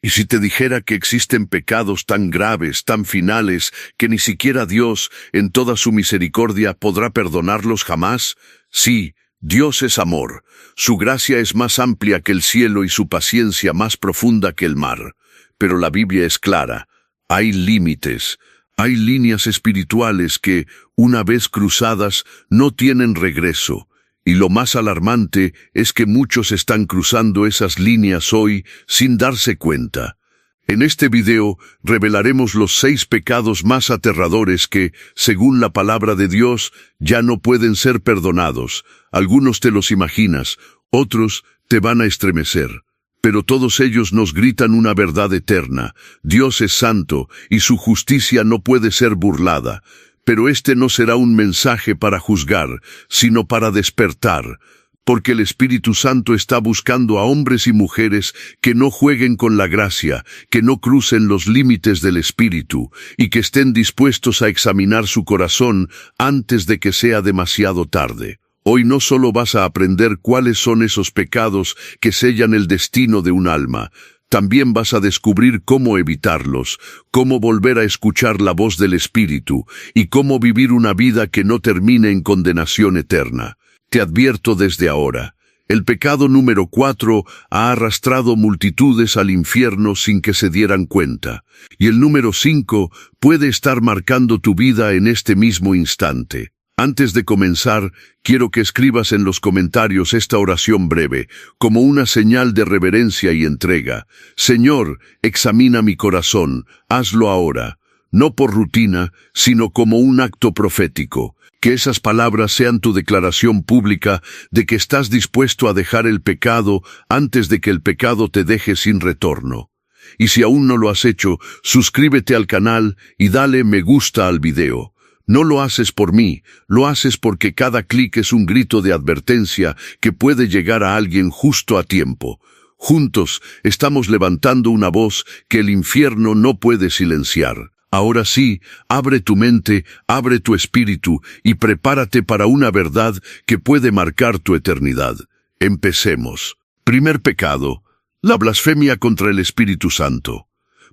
Y si te dijera que existen pecados tan graves, tan finales, que ni siquiera Dios, en toda su misericordia, podrá perdonarlos jamás? Sí, Dios es amor. Su gracia es más amplia que el cielo y su paciencia más profunda que el mar. Pero la Biblia es clara. Hay límites. Hay líneas espirituales que, una vez cruzadas, no tienen regreso. Y lo más alarmante es que muchos están cruzando esas líneas hoy sin darse cuenta. En este video revelaremos los 6 pecados más aterradores que, según la palabra de Dios, ya no pueden ser perdonados. Algunos te los imaginas, otros te van a estremecer. Pero todos ellos nos gritan una verdad eterna. Dios es santo y su justicia no puede ser burlada. Pero este no será un mensaje para juzgar, sino para despertar, porque el Espíritu Santo está buscando a hombres y mujeres que no jueguen con la gracia, que no crucen los límites del Espíritu, y que estén dispuestos a examinar su corazón antes de que sea demasiado tarde. Hoy no solo vas a aprender cuáles son esos pecados que sellan el destino de un alma, también vas a descubrir cómo evitarlos, cómo volver a escuchar la voz del Espíritu y cómo vivir una vida que no termine en condenación eterna. Te advierto desde ahora, el pecado número 4 ha arrastrado multitudes al infierno sin que se dieran cuenta, y el número 5 puede estar marcando tu vida en este mismo instante. Antes de comenzar, quiero que escribas en los comentarios esta oración breve, como una señal de reverencia y entrega. Señor, examina mi corazón, hazlo ahora, no por rutina, sino como un acto profético. Que esas palabras sean tu declaración pública de que estás dispuesto a dejar el pecado antes de que el pecado te deje sin retorno. Y si aún no lo has hecho, suscríbete al canal y dale me gusta al video. No lo haces por mí, lo haces porque cada clic es un grito de advertencia que puede llegar a alguien justo a tiempo. Juntos estamos levantando una voz que el infierno no puede silenciar. Ahora sí, abre tu mente, abre tu espíritu y prepárate para una verdad que puede marcar tu eternidad. Empecemos. Primer pecado, la blasfemia contra el Espíritu Santo.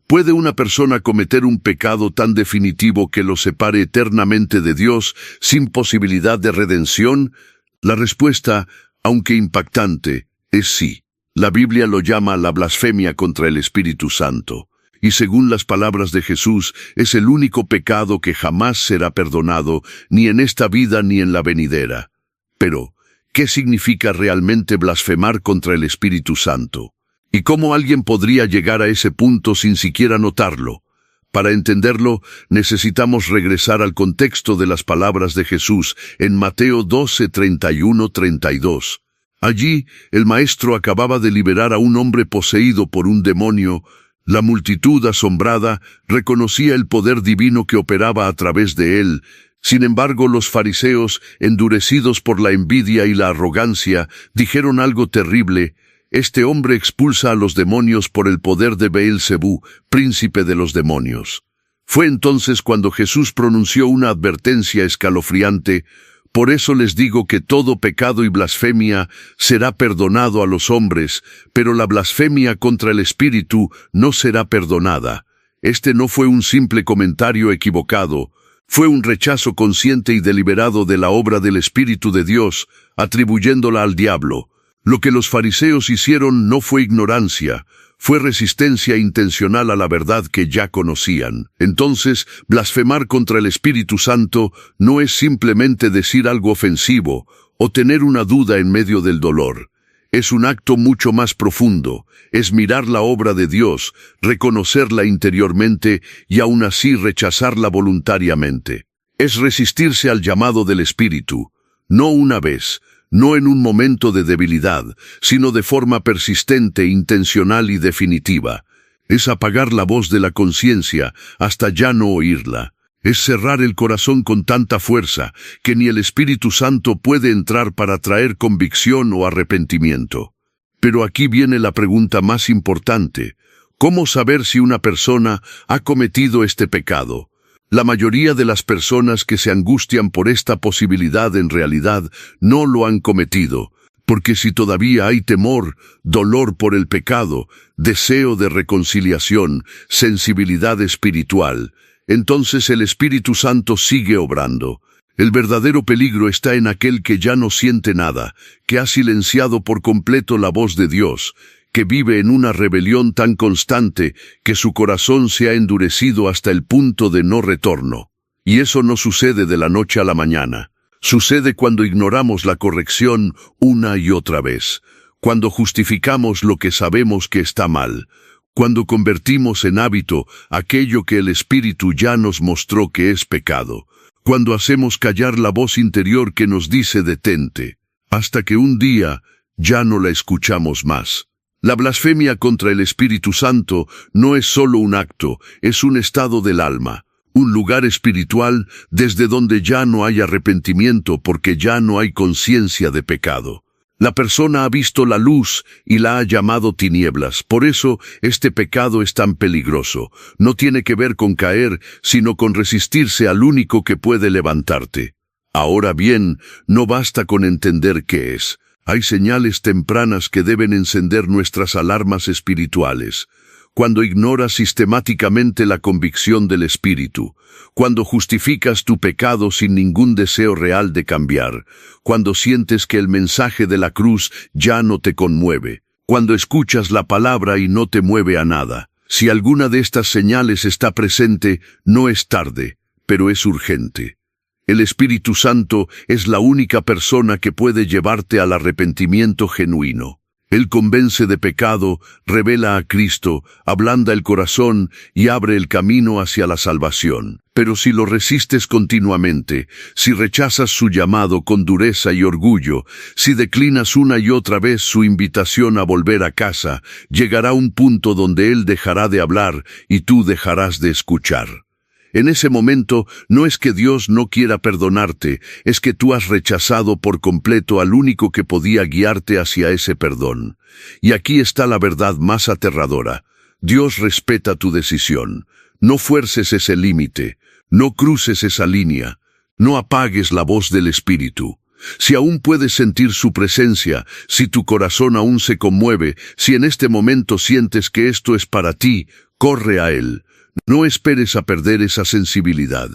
¿Puede una persona cometer un pecado tan definitivo que lo separe eternamente de Dios sin posibilidad de redención? La respuesta, aunque impactante, es sí. La Biblia lo llama la blasfemia contra el Espíritu Santo. Y según las palabras de Jesús, es el único pecado que jamás será perdonado, ni en esta vida ni en la venidera. Pero, ¿qué significa realmente blasfemar contra el Espíritu Santo? ¿Y cómo alguien podría llegar a ese punto sin siquiera notarlo? Para entenderlo, necesitamos regresar al contexto de las palabras de Jesús en Mateo 12, 31-32. Allí, el Maestro acababa de liberar a un hombre poseído por un demonio. La multitud, asombrada, reconocía el poder divino que operaba a través de él. Sin embargo, los fariseos, endurecidos por la envidia y la arrogancia, dijeron algo terrible. Este hombre expulsa a los demonios por el poder de Beelzebú, príncipe de los demonios. Fue entonces cuando Jesús pronunció una advertencia escalofriante. Por eso les digo que todo pecado y blasfemia será perdonado a los hombres, pero la blasfemia contra el Espíritu no será perdonada. Este no fue un simple comentario equivocado, fue un rechazo consciente y deliberado de la obra del Espíritu de Dios, atribuyéndola al diablo. Lo que los fariseos hicieron no fue ignorancia, fue resistencia intencional a la verdad que ya conocían. Entonces, blasfemar contra el Espíritu Santo no es simplemente decir algo ofensivo o tener una duda en medio del dolor. Es un acto mucho más profundo, es mirar la obra de Dios, reconocerla interiormente y aún así rechazarla voluntariamente. Es resistirse al llamado del Espíritu, no una vez, no en un momento de debilidad, sino de forma persistente, intencional y definitiva. Es apagar la voz de la conciencia hasta ya no oírla. Es cerrar el corazón con tanta fuerza que ni el Espíritu Santo puede entrar para traer convicción o arrepentimiento. Pero aquí viene la pregunta más importante. ¿Cómo saber si una persona ha cometido este pecado? La mayoría de las personas que se angustian por esta posibilidad en realidad no lo han cometido, Porque si todavía hay temor, dolor por el pecado, deseo de reconciliación, sensibilidad espiritual, entonces el Espíritu Santo sigue obrando. El verdadero peligro está en aquel que ya no siente nada, que ha silenciado por completo la voz de Dios, que vive en una rebelión tan constante que su corazón se ha endurecido hasta el punto de no retorno. Y eso no sucede de la noche a la mañana. Sucede cuando ignoramos la corrección una y otra vez, cuando justificamos lo que sabemos que está mal, cuando convertimos en hábito aquello que el Espíritu ya nos mostró que es pecado, cuando hacemos callar la voz interior que nos dice detente, hasta que un día ya no la escuchamos más. La blasfemia contra el Espíritu Santo no es solo un acto, es un estado del alma, un lugar espiritual desde donde ya no hay arrepentimiento porque ya no hay conciencia de pecado. La persona ha visto la luz y la ha llamado tinieblas. Por eso este pecado es tan peligroso. No tiene que ver con caer, sino con resistirse al único que puede levantarte. Ahora bien, no basta con entender qué es. Hay señales tempranas que deben encender nuestras alarmas espirituales. Cuando ignoras sistemáticamente la convicción del Espíritu, cuando justificas tu pecado sin ningún deseo real de cambiar, cuando sientes que el mensaje de la cruz ya no te conmueve, cuando escuchas la palabra y no te mueve a nada. Si alguna de estas señales está presente, no es tarde, pero es urgente. El Espíritu Santo es la única persona que puede llevarte al arrepentimiento genuino. Él convence de pecado, revela a Cristo, ablanda el corazón y abre el camino hacia la salvación. Pero si lo resistes continuamente, si rechazas su llamado con dureza y orgullo, si declinas una y otra vez su invitación a volver a casa, llegará un punto donde Él dejará de hablar y tú dejarás de escuchar. En ese momento no es que Dios no quiera perdonarte, es que tú has rechazado por completo al único que podía guiarte hacia ese perdón. Y aquí está la verdad más aterradora. Dios respeta tu decisión. No fuerces ese límite, no cruces esa línea, no apagues la voz del Espíritu. Si aún puedes sentir su presencia, si tu corazón aún se conmueve, si en este momento sientes que esto es para ti, corre a Él. No esperes a perder esa sensibilidad,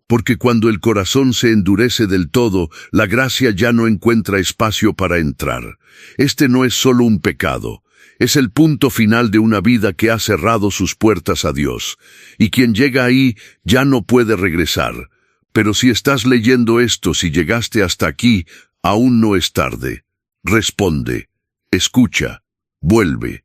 porque cuando el corazón se endurece del todo, la gracia ya no encuentra espacio para entrar. Este no es solo un pecado, es el punto final de una vida que ha cerrado sus puertas a Dios, y quien llega ahí ya no puede regresar. Pero si estás leyendo esto, si llegaste hasta aquí, aún no es tarde. Responde, escucha, vuelve.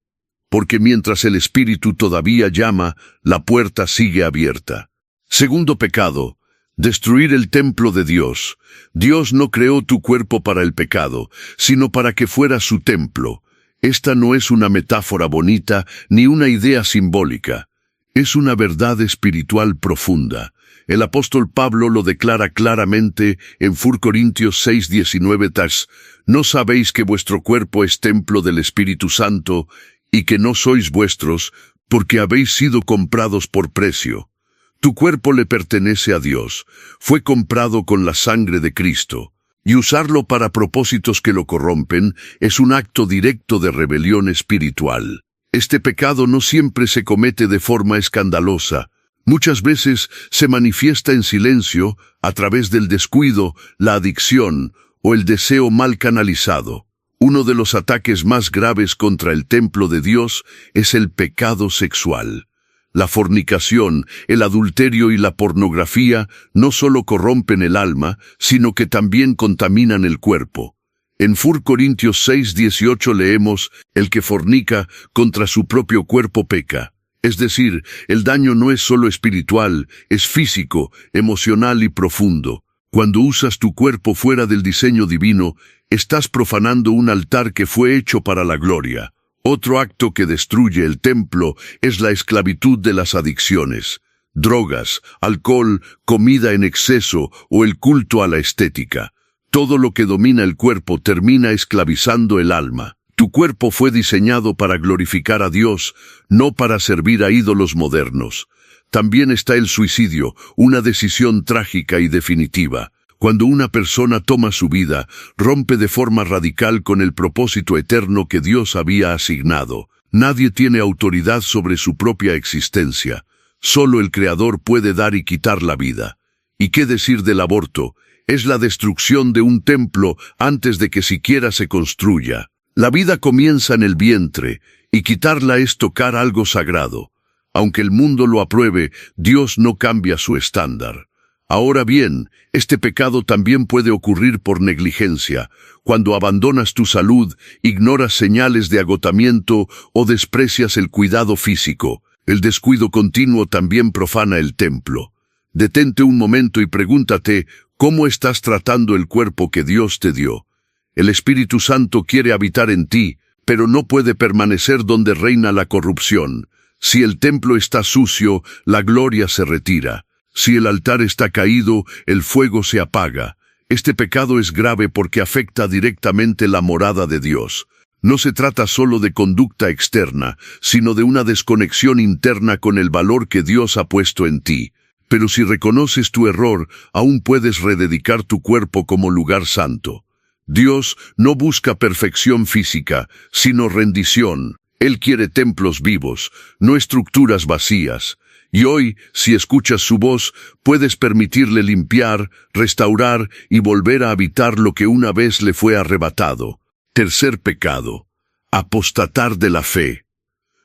Porque mientras el Espíritu todavía llama, la puerta sigue abierta. Segundo pecado, destruir el templo de Dios. Dios no creó tu cuerpo para el pecado, sino para que fuera su templo. Esta no es una metáfora bonita ni una idea simbólica. Es una verdad espiritual profunda. El apóstol Pablo lo declara claramente en 1 Corintios 6:19: ¿No sabéis que vuestro cuerpo es templo del Espíritu Santo, y que no sois vuestros, porque habéis sido comprados por precio? Tu cuerpo le pertenece a Dios, fue comprado con la sangre de Cristo, y usarlo para propósitos que lo corrompen es un acto directo de rebelión espiritual. Este pecado no siempre se comete de forma escandalosa. Muchas veces se manifiesta en silencio, a través del descuido, la adicción o el deseo mal canalizado. Uno de los ataques más graves contra el templo de Dios es el pecado sexual. La fornicación, el adulterio y la pornografía no solo corrompen el alma, sino que también contaminan el cuerpo. En 1 Corintios 6:18 leemos: el que fornica contra su propio cuerpo peca. Es decir, el daño no es solo espiritual, es físico, emocional y profundo. Cuando usas tu cuerpo fuera del diseño divino, estás profanando un altar que fue hecho para la gloria. Otro acto que destruye el templo es la esclavitud de las adicciones. Drogas, alcohol, comida en exceso o el culto a la estética. Todo lo que domina el cuerpo termina esclavizando el alma. Tu cuerpo fue diseñado para glorificar a Dios, no para servir a ídolos modernos. También está el suicidio, una decisión trágica y definitiva. Cuando una persona toma su vida, rompe de forma radical con el propósito eterno que Dios había asignado. Nadie tiene autoridad sobre su propia existencia. Solo el Creador puede dar y quitar la vida. ¿Y qué decir del aborto? Es la destrucción de un templo antes de que siquiera se construya. La vida comienza en el vientre, y quitarla es tocar algo sagrado. Aunque el mundo lo apruebe, Dios no cambia su estándar. Ahora bien, este pecado también puede ocurrir por negligencia, cuando abandonas tu salud, ignoras señales de agotamiento o desprecias el cuidado físico. El descuido continuo también profana el templo. Detente un momento y pregúntate, ¿cómo estás tratando el cuerpo que Dios te dio? El Espíritu Santo quiere habitar en ti, pero no puede permanecer donde reina la corrupción. Si el templo está sucio, la gloria se retira. Si el altar está caído, el fuego se apaga. Este pecado es grave porque afecta directamente la morada de Dios. No se trata solo de conducta externa, sino de una desconexión interna con el valor que Dios ha puesto en ti. Pero si reconoces tu error, aún puedes rededicar tu cuerpo como lugar santo. Dios no busca perfección física, sino rendición. Él quiere templos vivos, no estructuras vacías. Y hoy, si escuchas su voz, puedes permitirle limpiar, restaurar y volver a habitar lo que una vez le fue arrebatado. Tercer pecado: apostatar de la fe.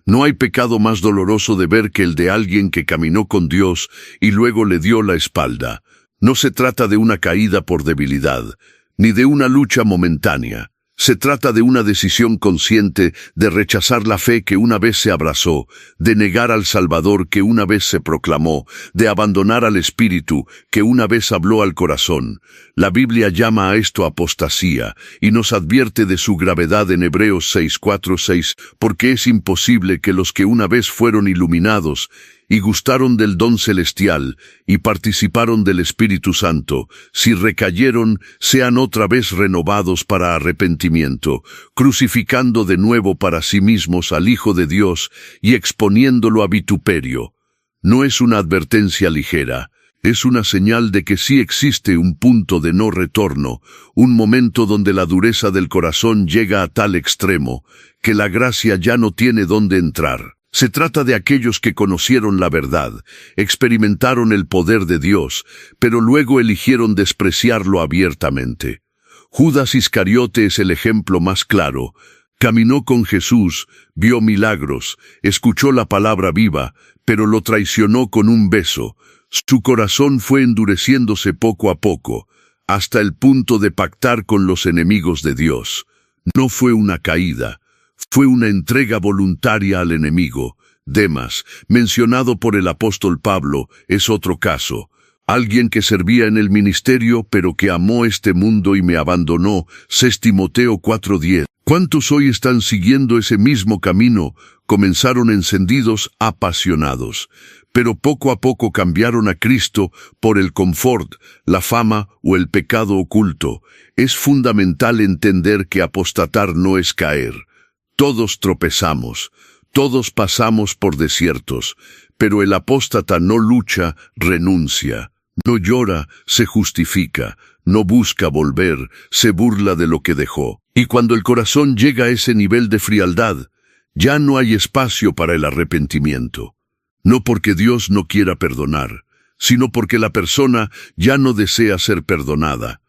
No hay pecado más doloroso de ver que el de alguien que caminó con Dios y luego le dio la espalda. No se trata de una caída por debilidad, ni de una lucha momentánea. Se trata de una decisión consciente de rechazar la fe que una vez se abrazó, de negar al Salvador que una vez se proclamó, de abandonar al Espíritu que una vez habló al corazón. La Biblia llama a esto apostasía y nos advierte de su gravedad en Hebreos 6:4-6, porque es imposible que los que una vez fueron iluminados y gustaron del don celestial y participaron del Espíritu Santo, si recayeron, sean otra vez renovados para arrepentimiento, crucificando de nuevo para sí mismos al Hijo de Dios y exponiéndolo a vituperio. No es una advertencia ligera, es una señal de que sí existe un punto de no retorno, un momento donde la dureza del corazón llega a tal extremo que la gracia ya no tiene dónde entrar. Se trata de aquellos que conocieron la verdad, experimentaron el poder de Dios, pero luego eligieron despreciarlo abiertamente. Judas Iscariote es el ejemplo más claro. Caminó con Jesús, vio milagros, escuchó la palabra viva, pero lo traicionó con un beso. Su corazón fue endureciéndose poco a poco, hasta el punto de pactar con los enemigos de Dios. No fue una caída. Fue una entrega voluntaria al enemigo. Demas, mencionado por el apóstol Pablo, es otro caso. Alguien que servía en el ministerio, pero que amó este mundo y me abandonó. 6 Timoteo 4:10. ¿Cuántos hoy están siguiendo ese mismo camino? Comenzaron encendidos, apasionados, pero poco a poco cambiaron a Cristo por el confort, la fama o el pecado oculto. Es fundamental entender que apostatar no es caer. Todos tropezamos, todos pasamos por desiertos, pero el apóstata no lucha, renuncia, no llora, se justifica, no busca volver, se burla de lo que dejó. Y cuando el corazón llega a ese nivel de frialdad, ya no hay espacio para el arrepentimiento. No porque Dios no quiera perdonar, sino porque la persona ya no desea ser perdonada.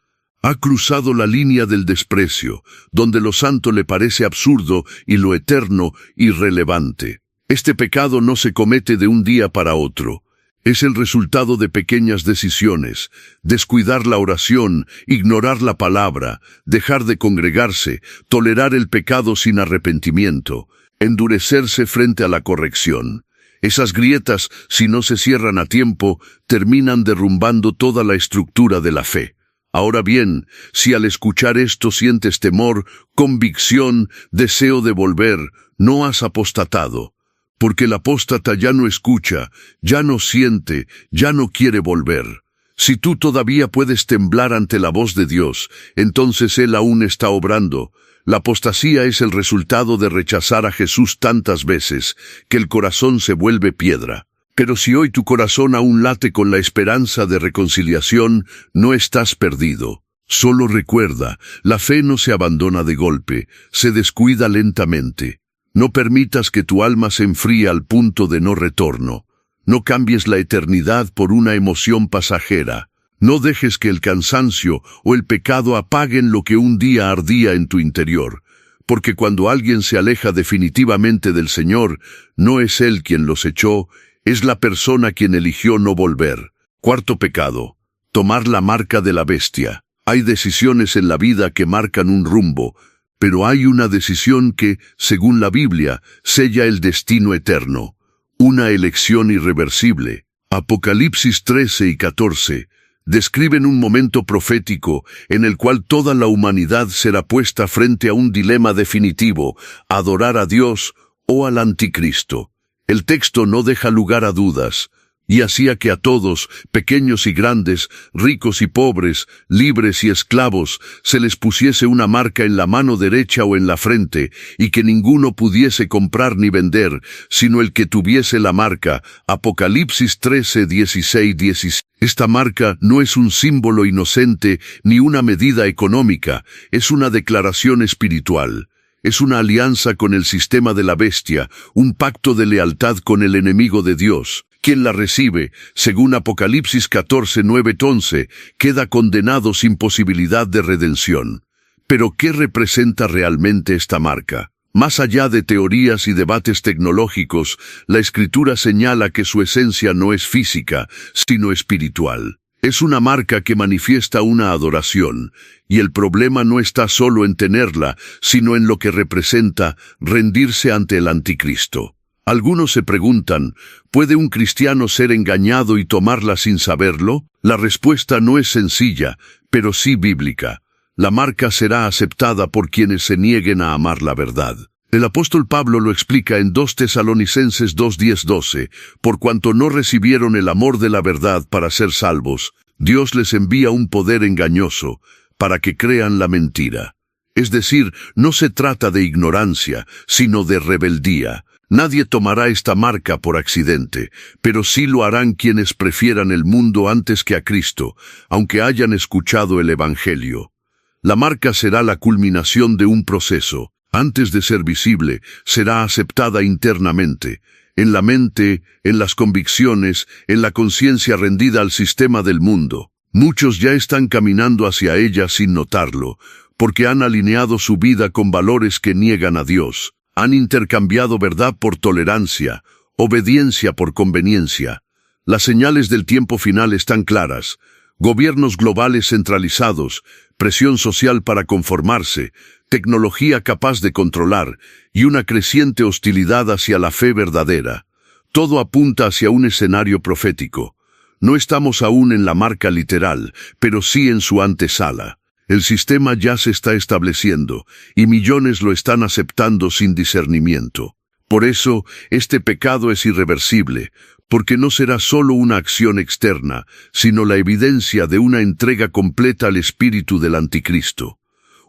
Ha cruzado la línea del desprecio, donde lo santo le parece absurdo y lo eterno irrelevante. Este pecado no se comete de un día para otro. Es el resultado de pequeñas decisiones: descuidar la oración, ignorar la palabra, dejar de congregarse, tolerar el pecado sin arrepentimiento, endurecerse frente a la corrección. Esas grietas, si no se cierran a tiempo, terminan derrumbando toda la estructura de la fe. Ahora bien, si al escuchar esto sientes temor, convicción, deseo de volver, no has apostatado, porque el apóstata ya no escucha, ya no siente, ya no quiere volver. Si tú todavía puedes temblar ante la voz de Dios, entonces Él aún está obrando. La apostasía es el resultado de rechazar a Jesús tantas veces que el corazón se vuelve piedra. Pero si hoy tu corazón aún late con la esperanza de reconciliación, no estás perdido. Solo recuerda, la fe no se abandona de golpe, se descuida lentamente. No permitas que tu alma se enfríe al punto de no retorno. No cambies la eternidad por una emoción pasajera. No dejes que el cansancio o el pecado apaguen lo que un día ardía en tu interior. Porque cuando alguien se aleja definitivamente del Señor, no es Él quien los echó, es la persona quien eligió no volver. Cuarto pecado: tomar la marca de la bestia. Hay decisiones en la vida que marcan un rumbo, pero hay una decisión que, según la Biblia, sella el destino eterno. Una elección irreversible. Apocalipsis 13 y 14 describen un momento profético en el cual toda la humanidad será puesta frente a un dilema definitivo: adorar a Dios o al anticristo. El texto no deja lugar a dudas, y hacía que a todos, pequeños y grandes, ricos y pobres, libres y esclavos, se les pusiese una marca en la mano derecha o en la frente, y que ninguno pudiese comprar ni vender, sino el que tuviese la marca. Apocalipsis 13, 16, 17. Esta marca no es un símbolo inocente ni una medida económica, es una declaración espiritual. Es una alianza con el sistema de la bestia, un pacto de lealtad con el enemigo de Dios. Quien la recibe, según Apocalipsis 14, 9, 11, queda condenado sin posibilidad de redención. Pero ¿qué representa realmente esta marca? Más allá de teorías y debates tecnológicos, la Escritura señala que su esencia no es física, sino espiritual. Es una marca que manifiesta una adoración, y el problema no está solo en tenerla, sino en lo que representa rendirse ante el anticristo. Algunos se preguntan, ¿puede un cristiano ser engañado y tomarla sin saberlo? La respuesta no es sencilla, pero sí bíblica. La marca será aceptada por quienes se nieguen a amar la verdad. El apóstol Pablo lo explica en 2 Tesalonicenses 2, 10, 12, por cuanto no recibieron el amor de la verdad para ser salvos, Dios les envía un poder engañoso, para que crean la mentira. Es decir, no se trata de ignorancia, sino de rebeldía. Nadie tomará esta marca por accidente, pero sí lo harán quienes prefieran el mundo antes que a Cristo, aunque hayan escuchado el Evangelio. La marca será la culminación de un proceso. Antes de ser visible, será aceptada internamente, en la mente, en las convicciones, en la conciencia rendida al sistema del mundo. Muchos ya están caminando hacia ella sin notarlo, porque han alineado su vida con valores que niegan a Dios. Han intercambiado verdad por tolerancia, obediencia por conveniencia. Las señales del tiempo final están claras: gobiernos globales centralizados, presión social para conformarse, tecnología capaz de controlar y una creciente hostilidad hacia la fe verdadera. Todo apunta hacia un escenario profético. No estamos aún en la marca literal, pero sí en su antesala. El sistema ya se está estableciendo, y millones lo están aceptando sin discernimiento. Por eso, este pecado es irreversible, porque no será solo una acción externa, sino la evidencia de una entrega completa al espíritu del anticristo.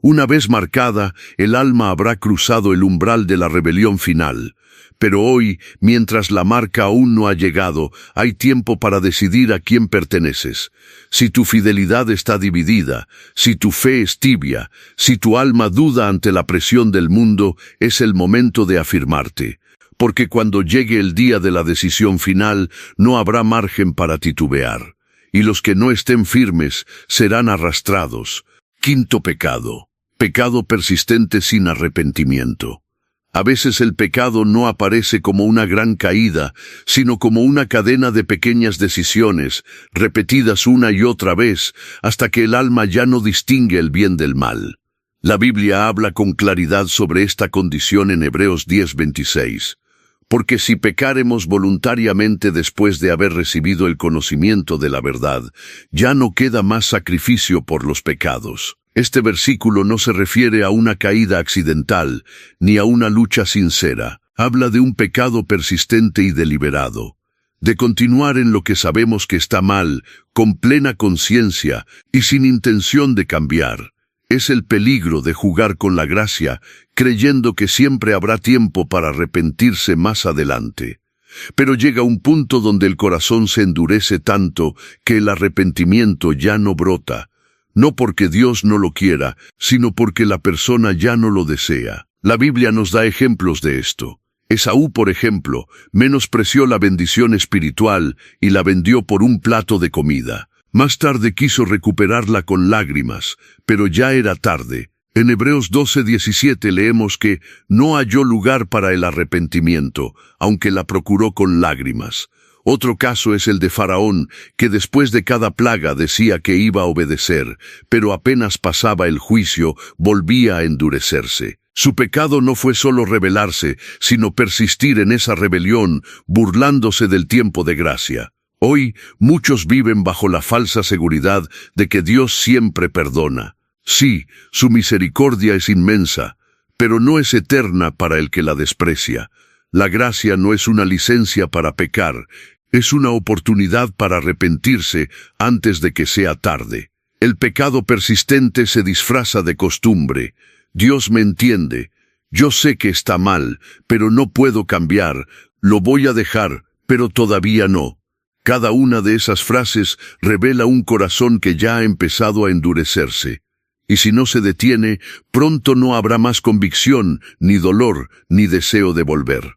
Una vez marcada, el alma habrá cruzado el umbral de la rebelión final. Pero hoy, mientras la marca aún no ha llegado, hay tiempo para decidir a quién perteneces. Si tu fidelidad está dividida, si tu fe es tibia, si tu alma duda ante la presión del mundo, es el momento de afirmarte. Porque cuando llegue el día de la decisión final, no habrá margen para titubear. Y los que no estén firmes serán arrastrados. Quinto pecado: pecado persistente sin arrepentimiento. A veces el pecado no aparece como una gran caída, sino como una cadena de pequeñas decisiones, repetidas una y otra vez, hasta que el alma ya no distingue el bien del mal. La Biblia habla con claridad sobre esta condición en Hebreos 10:26. Porque si pecáremos voluntariamente después de haber recibido el conocimiento de la verdad, ya no queda más sacrificio por los pecados. Este versículo no se refiere a una caída accidental, ni a una lucha sincera. Habla de un pecado persistente y deliberado, de continuar en lo que sabemos que está mal, con plena conciencia y sin intención de cambiar. Es el peligro de jugar con la gracia, creyendo que siempre habrá tiempo para arrepentirse más adelante. Pero llega un punto donde el corazón se endurece tanto que el arrepentimiento ya no brota, no porque Dios no lo quiera, sino porque la persona ya no lo desea. La Biblia nos da ejemplos de esto. Esaú, por ejemplo, menospreció la bendición espiritual y la vendió por un plato de comida. Más tarde quiso recuperarla con lágrimas, pero ya era tarde. En Hebreos 12:17 leemos que no halló lugar para el arrepentimiento, aunque la procuró con lágrimas. Otro caso es el de Faraón, que después de cada plaga decía que iba a obedecer, pero apenas pasaba el juicio, volvía a endurecerse. Su pecado no fue solo rebelarse, sino persistir en esa rebelión, burlándose del tiempo de gracia. Hoy, muchos viven bajo la falsa seguridad de que Dios siempre perdona. Sí, su misericordia es inmensa, pero no es eterna para el que la desprecia. La gracia no es una licencia para pecar, es una oportunidad para arrepentirse antes de que sea tarde. El pecado persistente se disfraza de costumbre. Dios me entiende. Yo sé que está mal, pero no puedo cambiar. Lo voy a dejar, pero todavía no. Cada una de esas frases revela un corazón que ya ha empezado a endurecerse. Y si no se detiene, pronto no habrá más convicción, ni dolor, ni deseo de volver.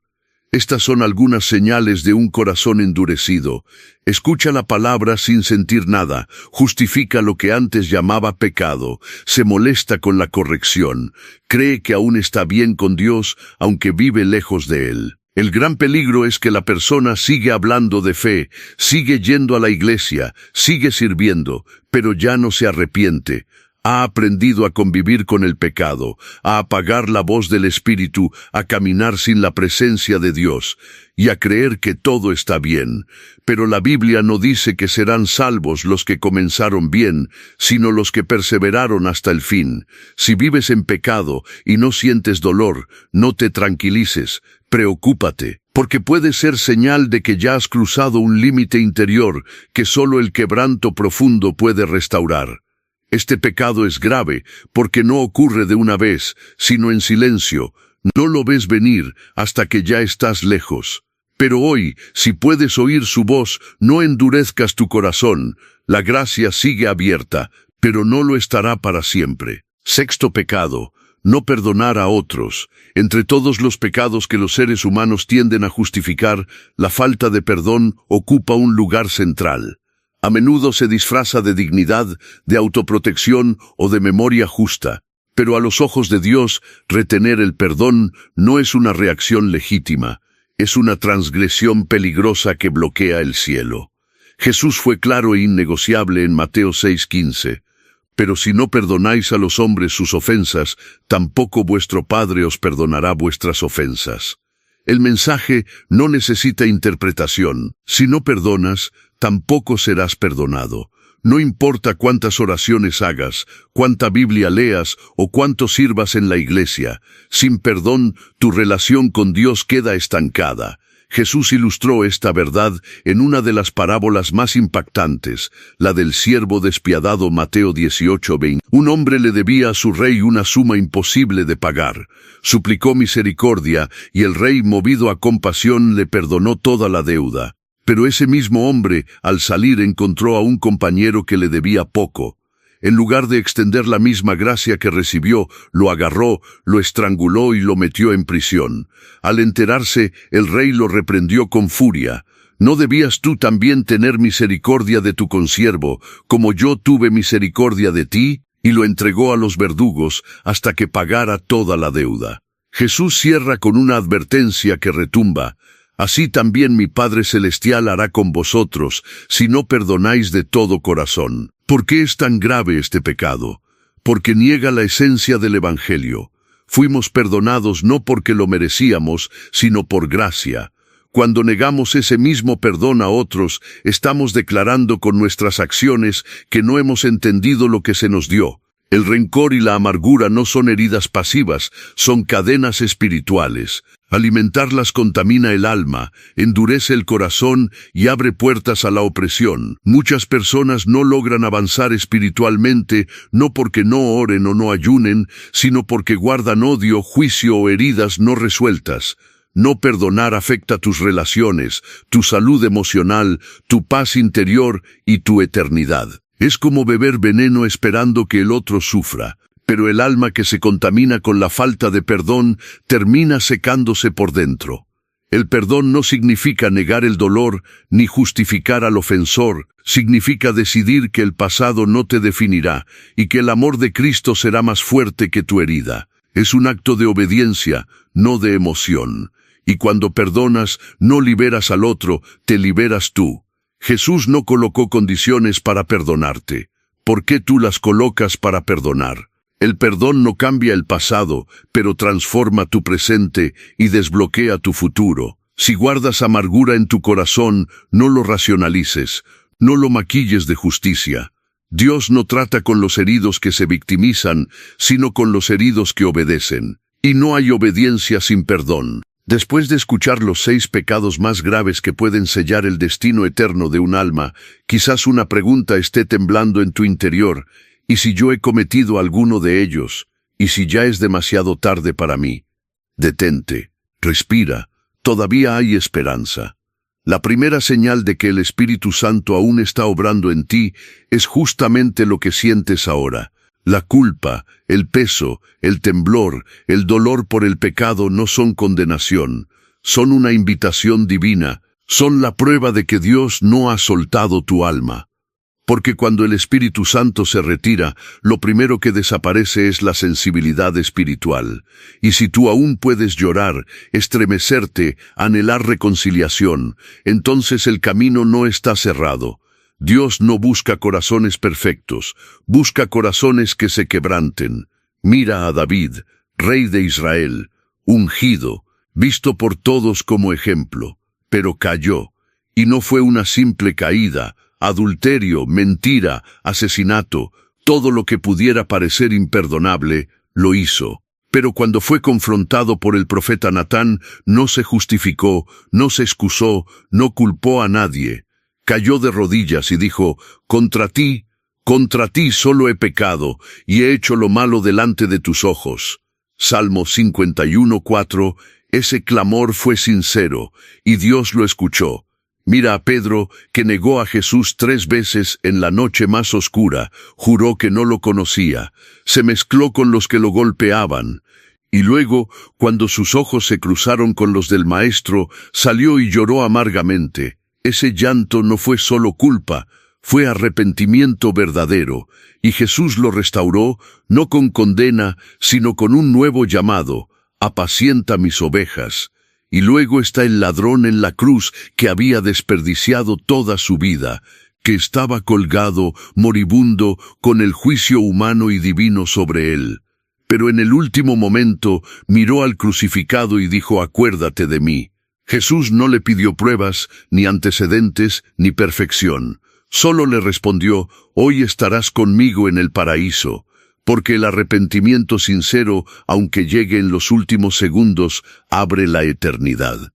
Estas son algunas señales de un corazón endurecido. Escucha la palabra sin sentir nada, justifica lo que antes llamaba pecado, se molesta con la corrección, cree que aún está bien con Dios, aunque vive lejos de Él. El gran peligro es que la persona sigue hablando de fe, sigue yendo a la iglesia, sigue sirviendo, pero ya no se arrepiente. Ha aprendido a convivir con el pecado, a apagar la voz del Espíritu, a caminar sin la presencia de Dios y a creer que todo está bien. Pero la Biblia no dice que serán salvos los que comenzaron bien, sino los que perseveraron hasta el fin. Si vives en pecado y no sientes dolor, no te tranquilices, preocúpate, porque puede ser señal de que ya has cruzado un límite interior que solo el quebranto profundo puede restaurar. Este pecado es grave porque no ocurre de una vez, sino en silencio. No lo ves venir hasta que ya estás lejos. Pero hoy, si puedes oír su voz, no endurezcas tu corazón. La gracia sigue abierta, pero no lo estará para siempre. Sexto pecado: no perdonar a otros. Entre todos los pecados que los seres humanos tienden a justificar, la falta de perdón ocupa un lugar central. A menudo se disfraza de dignidad, de autoprotección o de memoria justa, pero a los ojos de Dios, retener el perdón no es una reacción legítima, es una transgresión peligrosa que bloquea el cielo. Jesús fue claro e innegociable en Mateo 6:15. Pero si no perdonáis a los hombres sus ofensas, tampoco vuestro Padre os perdonará vuestras ofensas. El mensaje no necesita interpretación. Si no perdonas, tampoco serás perdonado. No importa cuántas oraciones hagas, cuánta Biblia leas o cuánto sirvas en la iglesia. Sin perdón, tu relación con Dios queda estancada. Jesús ilustró esta verdad en una de las parábolas más impactantes, la del siervo despiadado, Mateo 18:20. Un hombre le debía a su rey una suma imposible de pagar. Suplicó misericordia y el rey, movido a compasión, le perdonó toda la deuda. Pero ese mismo hombre, al salir, encontró a un compañero que le debía poco. En lugar de extender la misma gracia que recibió, lo agarró, lo estranguló y lo metió en prisión. Al enterarse, el rey lo reprendió con furia. ¿No debías tú también tener misericordia de tu consiervo, como yo tuve misericordia de ti? Y lo entregó a los verdugos hasta que pagara toda la deuda. Jesús cierra con una advertencia que retumba: así también mi Padre Celestial hará con vosotros, si no perdonáis de todo corazón. ¿Por qué es tan grave este pecado? Porque niega la esencia del Evangelio. Fuimos perdonados no porque lo merecíamos, sino por gracia. Cuando negamos ese mismo perdón a otros, estamos declarando con nuestras acciones que no hemos entendido lo que se nos dio. El rencor y la amargura no son heridas pasivas, son cadenas espirituales. Alimentarlas contamina el alma, endurece el corazón y abre puertas a la opresión. Muchas personas no logran avanzar espiritualmente, no porque no oren o no ayunen, sino porque guardan odio, juicio o heridas no resueltas. No perdonar afecta tus relaciones, tu salud emocional, tu paz interior y tu eternidad. Es como beber veneno esperando que el otro sufra, pero el alma que se contamina con la falta de perdón termina secándose por dentro. El perdón no significa negar el dolor ni justificar al ofensor, significa decidir que el pasado no te definirá y que el amor de Cristo será más fuerte que tu herida. Es un acto de obediencia, no de emoción. Y cuando perdonas, no liberas al otro, te liberas tú. Jesús no colocó condiciones para perdonarte. ¿Por qué tú las colocas para perdonar? El perdón no cambia el pasado, pero transforma tu presente y desbloquea tu futuro. Si guardas amargura en tu corazón, no lo racionalices, no lo maquilles de justicia. Dios no trata con los heridos que se victimizan, sino con los heridos que obedecen. Y no hay obediencia sin perdón. Después de escuchar los 6 pecados más graves que pueden sellar el destino eterno de un alma, quizás una pregunta esté temblando en tu interior. ¿Y si yo he cometido alguno de ellos? ¿Y si ya es demasiado tarde para mí? Detente, respira, todavía hay esperanza. La primera señal de que el Espíritu Santo aún está obrando en ti es justamente lo que sientes ahora. La culpa, el peso, el temblor, el dolor por el pecado no son condenación, son una invitación divina, son la prueba de que Dios no ha soltado tu alma. Porque cuando el Espíritu Santo se retira, lo primero que desaparece es la sensibilidad espiritual. Y si tú aún puedes llorar, estremecerte, anhelar reconciliación, entonces el camino no está cerrado. Dios no busca corazones perfectos, busca corazones que se quebranten. Mira a David, rey de Israel, ungido, visto por todos como ejemplo, pero cayó, y no fue una simple caída. Adulterio, mentira, asesinato, todo lo que pudiera parecer imperdonable, lo hizo. Pero cuando fue confrontado por el profeta Natán, no se justificó, no se excusó, no culpó a nadie. Cayó de rodillas y dijo, contra ti solo he pecado, y he hecho lo malo delante de tus ojos. Salmo 51:4, ese clamor fue sincero, y Dios lo escuchó. Mira a Pedro, que negó a Jesús 3 veces en la noche más oscura, juró que no lo conocía, se mezcló con los que lo golpeaban, y luego, cuando sus ojos se cruzaron con los del Maestro, salió y lloró amargamente. Ese llanto no fue solo culpa, fue arrepentimiento verdadero, y Jesús lo restauró, no con condena, sino con un nuevo llamado, apacienta mis ovejas. Y luego está el ladrón en la cruz que había desperdiciado toda su vida, que estaba colgado, moribundo, con el juicio humano y divino sobre él. Pero en el último momento miró al crucificado y dijo, acuérdate de mí. Jesús no le pidió pruebas, ni antecedentes, ni perfección. Solo le respondió, hoy estarás conmigo en el paraíso. Porque el arrepentimiento sincero, aunque llegue en los últimos segundos, abre la eternidad.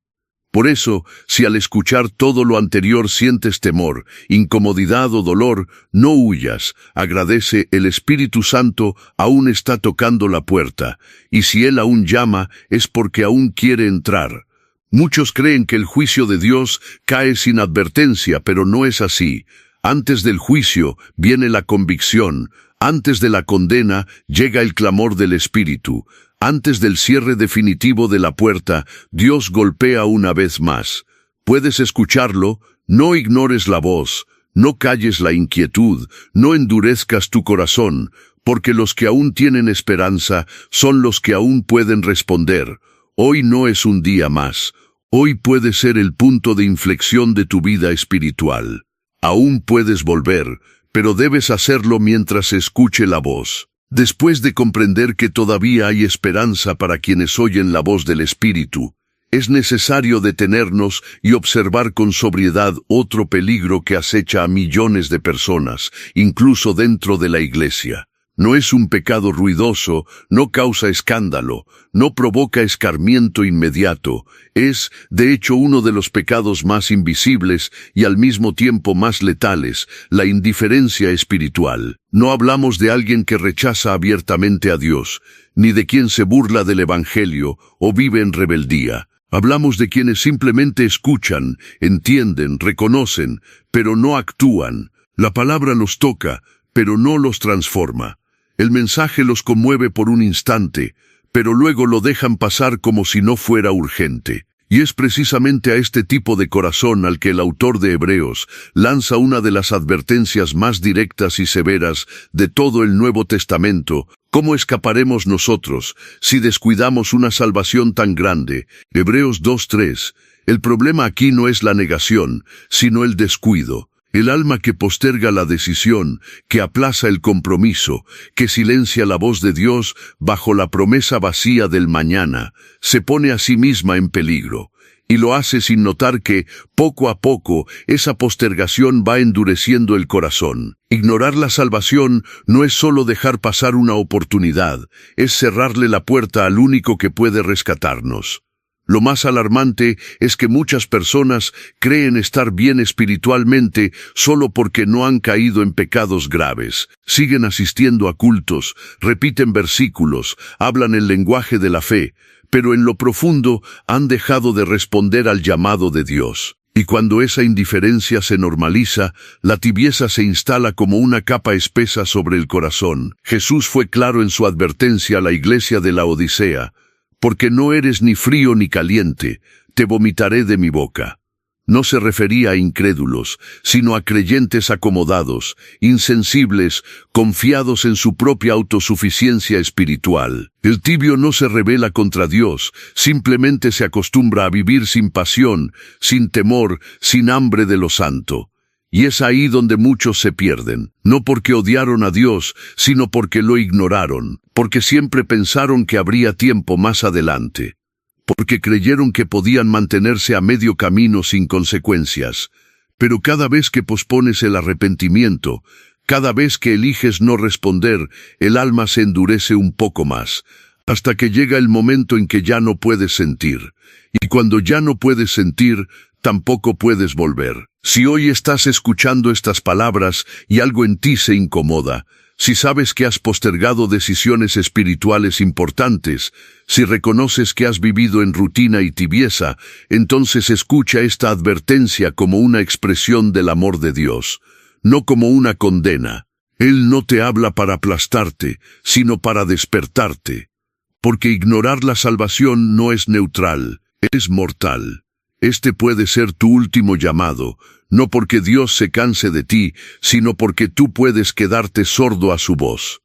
Por eso, si al escuchar todo lo anterior sientes temor, incomodidad o dolor, no huyas, agradece, el Espíritu Santo aún está tocando la puerta, y si Él aún llama, es porque aún quiere entrar. Muchos creen que el juicio de Dios cae sin advertencia, pero no es así. Antes del juicio viene la convicción. Antes de la condena llega el clamor del Espíritu. Antes del cierre definitivo de la puerta, Dios golpea una vez más. Puedes escucharlo, no ignores la voz, no calles la inquietud, no endurezcas tu corazón, porque los que aún tienen esperanza son los que aún pueden responder. Hoy no es un día más. Hoy puede ser el punto de inflexión de tu vida espiritual. Aún puedes volver, pero debes hacerlo mientras escuche la voz. Después de comprender que todavía hay esperanza para quienes oyen la voz del Espíritu, es necesario detenernos y observar con sobriedad otro peligro que acecha a millones de personas, incluso dentro de la Iglesia. No es un pecado ruidoso, no causa escándalo, no provoca escarmiento inmediato. Es, de hecho, uno de los pecados más invisibles y al mismo tiempo más letales, la indiferencia espiritual. No hablamos de alguien que rechaza abiertamente a Dios, ni de quien se burla del Evangelio o vive en rebeldía. Hablamos de quienes simplemente escuchan, entienden, reconocen, pero no actúan. La palabra los toca, pero no los transforma. El mensaje los conmueve por un instante, pero luego lo dejan pasar como si no fuera urgente. Y es precisamente a este tipo de corazón al que el autor de Hebreos lanza una de las advertencias más directas y severas de todo el Nuevo Testamento. ¿Cómo escaparemos nosotros si descuidamos una salvación tan grande? Hebreos 2:3. El problema aquí no es la negación, sino el descuido. El alma que posterga la decisión, que aplaza el compromiso, que silencia la voz de Dios bajo la promesa vacía del mañana, se pone a sí misma en peligro. Y lo hace sin notar que, poco a poco, esa postergación va endureciendo el corazón. Ignorar la salvación no es solo dejar pasar una oportunidad, es cerrarle la puerta al único que puede rescatarnos. Lo más alarmante es que muchas personas creen estar bien espiritualmente solo porque no han caído en pecados graves. Siguen asistiendo a cultos, repiten versículos, hablan el lenguaje de la fe, pero en lo profundo han dejado de responder al llamado de Dios. Y cuando esa indiferencia se normaliza, la tibieza se instala como una capa espesa sobre el corazón. Jesús fue claro en su advertencia a la iglesia de la Odisea: porque no eres ni frío ni caliente, te vomitaré de mi boca. No se refería a incrédulos, sino a creyentes acomodados, insensibles, confiados en su propia autosuficiencia espiritual. El tibio no se rebela contra Dios, simplemente se acostumbra a vivir sin pasión, sin temor, sin hambre de lo santo. Y es ahí donde muchos se pierden, no porque odiaron a Dios, sino porque lo ignoraron, porque siempre pensaron que habría tiempo más adelante, porque creyeron que podían mantenerse a medio camino sin consecuencias. Pero cada vez que pospones el arrepentimiento, cada vez que eliges no responder, el alma se endurece un poco más, hasta que llega el momento en que ya no puedes sentir. Y cuando ya no puedes sentir, tampoco puedes volver. Si hoy estás escuchando estas palabras y algo en ti se incomoda, si sabes que has postergado decisiones espirituales importantes, si reconoces que has vivido en rutina y tibieza, entonces escucha esta advertencia como una expresión del amor de Dios, no como una condena. Él no te habla para aplastarte, sino para despertarte. Porque ignorar la salvación no es neutral, es mortal. Este puede ser tu último llamado, no porque Dios se canse de ti, sino porque tú puedes quedarte sordo a su voz.